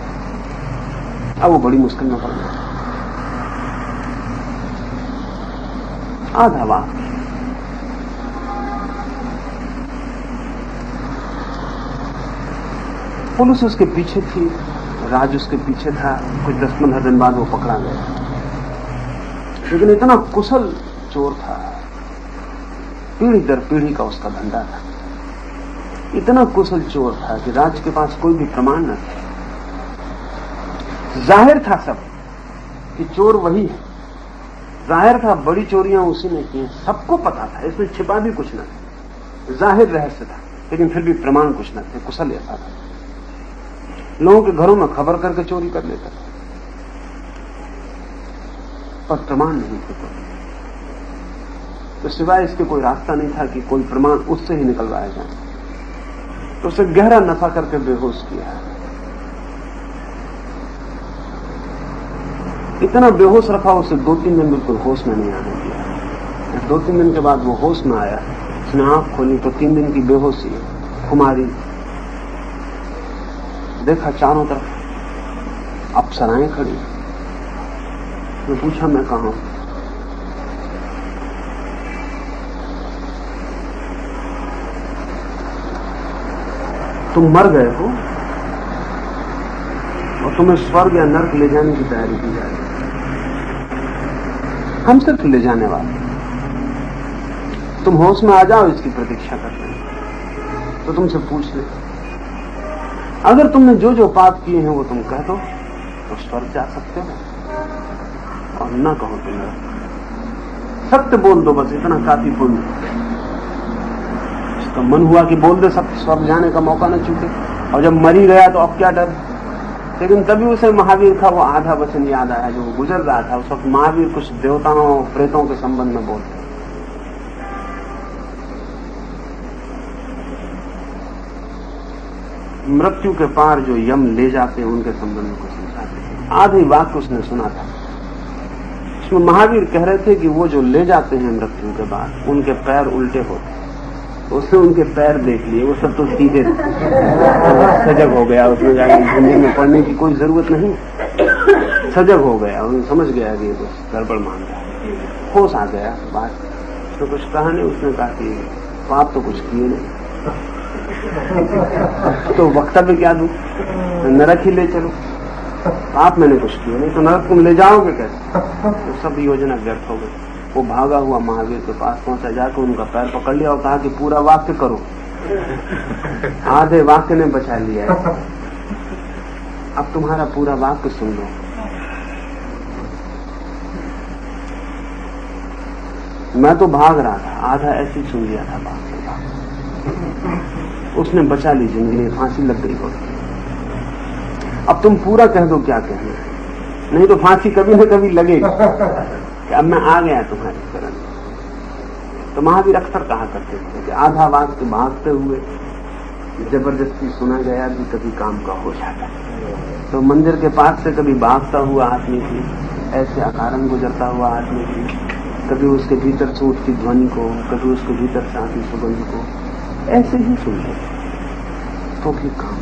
अब वो बड़ी मुश्किल में पड़ गया। आधा वाक्य। पुलिस उसके पीछे थी, राज उसके पीछे था। कुछ 10-15 दिन बाद वो पकड़ा गया। लेकिन इतना कुशल चोर था, पीढ़ी दर पीढ़ी का उसका धंधा था। इतना कुशल चोर था कि राज के पास कोई भी प्रमाण न था। जाहिर था सब कि चोर वही है। जाहिर था बड़ी चोरियां उसी ने की हैं। सबको पता था, इसमें छिपा भी कुछ न था। जाहिर रहस्य था, लेकिन फिर भी प्रमाण कुछ न थे। कुशल ऐसा था, लोगों के घरों में खबर करके चोरी कर लेता था, पर प्रमाण नहीं थे कोई। तो सिवाय इसके कोई रास्ता नहीं था कि कोई प्रमाण उससे ही निकलवाया जाए। तो उसे गहरा नशा करके बेहोश किया। इतना बेहोश रखा उसे 2-3 दिन बिल्कुल होश में नहीं आने दिया। 2-3 दिन के बाद वो होश में आया। उसने आंख खोली तो 3 दिन की बेहोशी, खुमारी। देखा चारों तरफ अप्सराएं खड़ी। मैं पूछा, मैं कहां हूं? तुम मर गए हो और तुम्हें स्वर्ग या नर्क ले जाने की तैयारी की जा रही है। हम सिर्फ ले जाने वाले। तुम होश में आ जाओ, इसकी प्रतीक्षा कर रहे हैं। तो तुमसे पूछ ले, अगर तुमने जो जो पाप किए हैं वो तुम कह दो तो स्वर्ग जा सकते हो, और ना कहो तो नरक। सत्य बोल दो, बस इतना काफी पुण्य। इसका मन हुआ कि बोल दे, सत्य, स्वर्ग जाने का मौका न चूके। और जब मरी गया तो अब क्या डर। लेकिन तभी उसे महावीर का वो आधा वचन याद आया जो गुजर रहा था। उस वक्त महावीर कुछ देवताओं और प्रेतों के संबंध में बोलते। मृत्यु के पार जो यम ले जाते हैं उनके संबंध में कुछ समझाते। आधी वाक्य उसने सुना था। इसमें महावीर कह रहे थे कि वो जो ले जाते हैं मृत्यु के बाद, उनके पैर उल्टे होते। तो उसने उनके पैर देख लिए, वो सब तो सीधे थे। सजग हो गया। उसने जाकर हिंदी में पढ़ने की कोई जरूरत नहीं। सजग हो गया, उसने समझ गया कि कुछ गड़बड़ मान रहा। होश आ गया। बात उसने कुछ कहा नहीं। उसने कहा कि पाप तो कुछ किए नहीं, तो वक्तव्य क्या दूं? नरक ही ले चलो। पाप मैंने कुछ किया नहीं, तो नरक तुम ले जाओगे कैसे? तो सब योजना व्यर्थ हो गई। वो भागा हुआ महावीर के पास पहुंचा, जाकर उनका पैर पकड़ लिया और कहा कि पूरा वाक्य करो। आधे वाक्य ने बचा लिया है, अब तुम्हारा पूरा वाक्य सुन लो। मैं तो भाग रहा था, आधा ऐसे ही सुन लिया था। भाग उसने बचा ली जिंदगी, फांसी लग गई हो। अब तुम पूरा कह दो क्या कहना है, नहीं तो फांसी कभी न कभी लगेगी कि अब मैं आ गया तुम्हारी शरण। तो महावीर अक्सर कहा करते थे कि आधा वाक्य भागते हुए जबरदस्ती सुना गया भी कभी काम का हो जाता। तो मंदिर के पास से कभी भागता हुआ आदमी की, ऐसे अकारण गुजरता हुआ आदमी की, कभी उसके भीतर से उठती ध्वनि को, कभी उसके भीतर से आती सुगंध को, ऐसे ही सुनते तो भी काम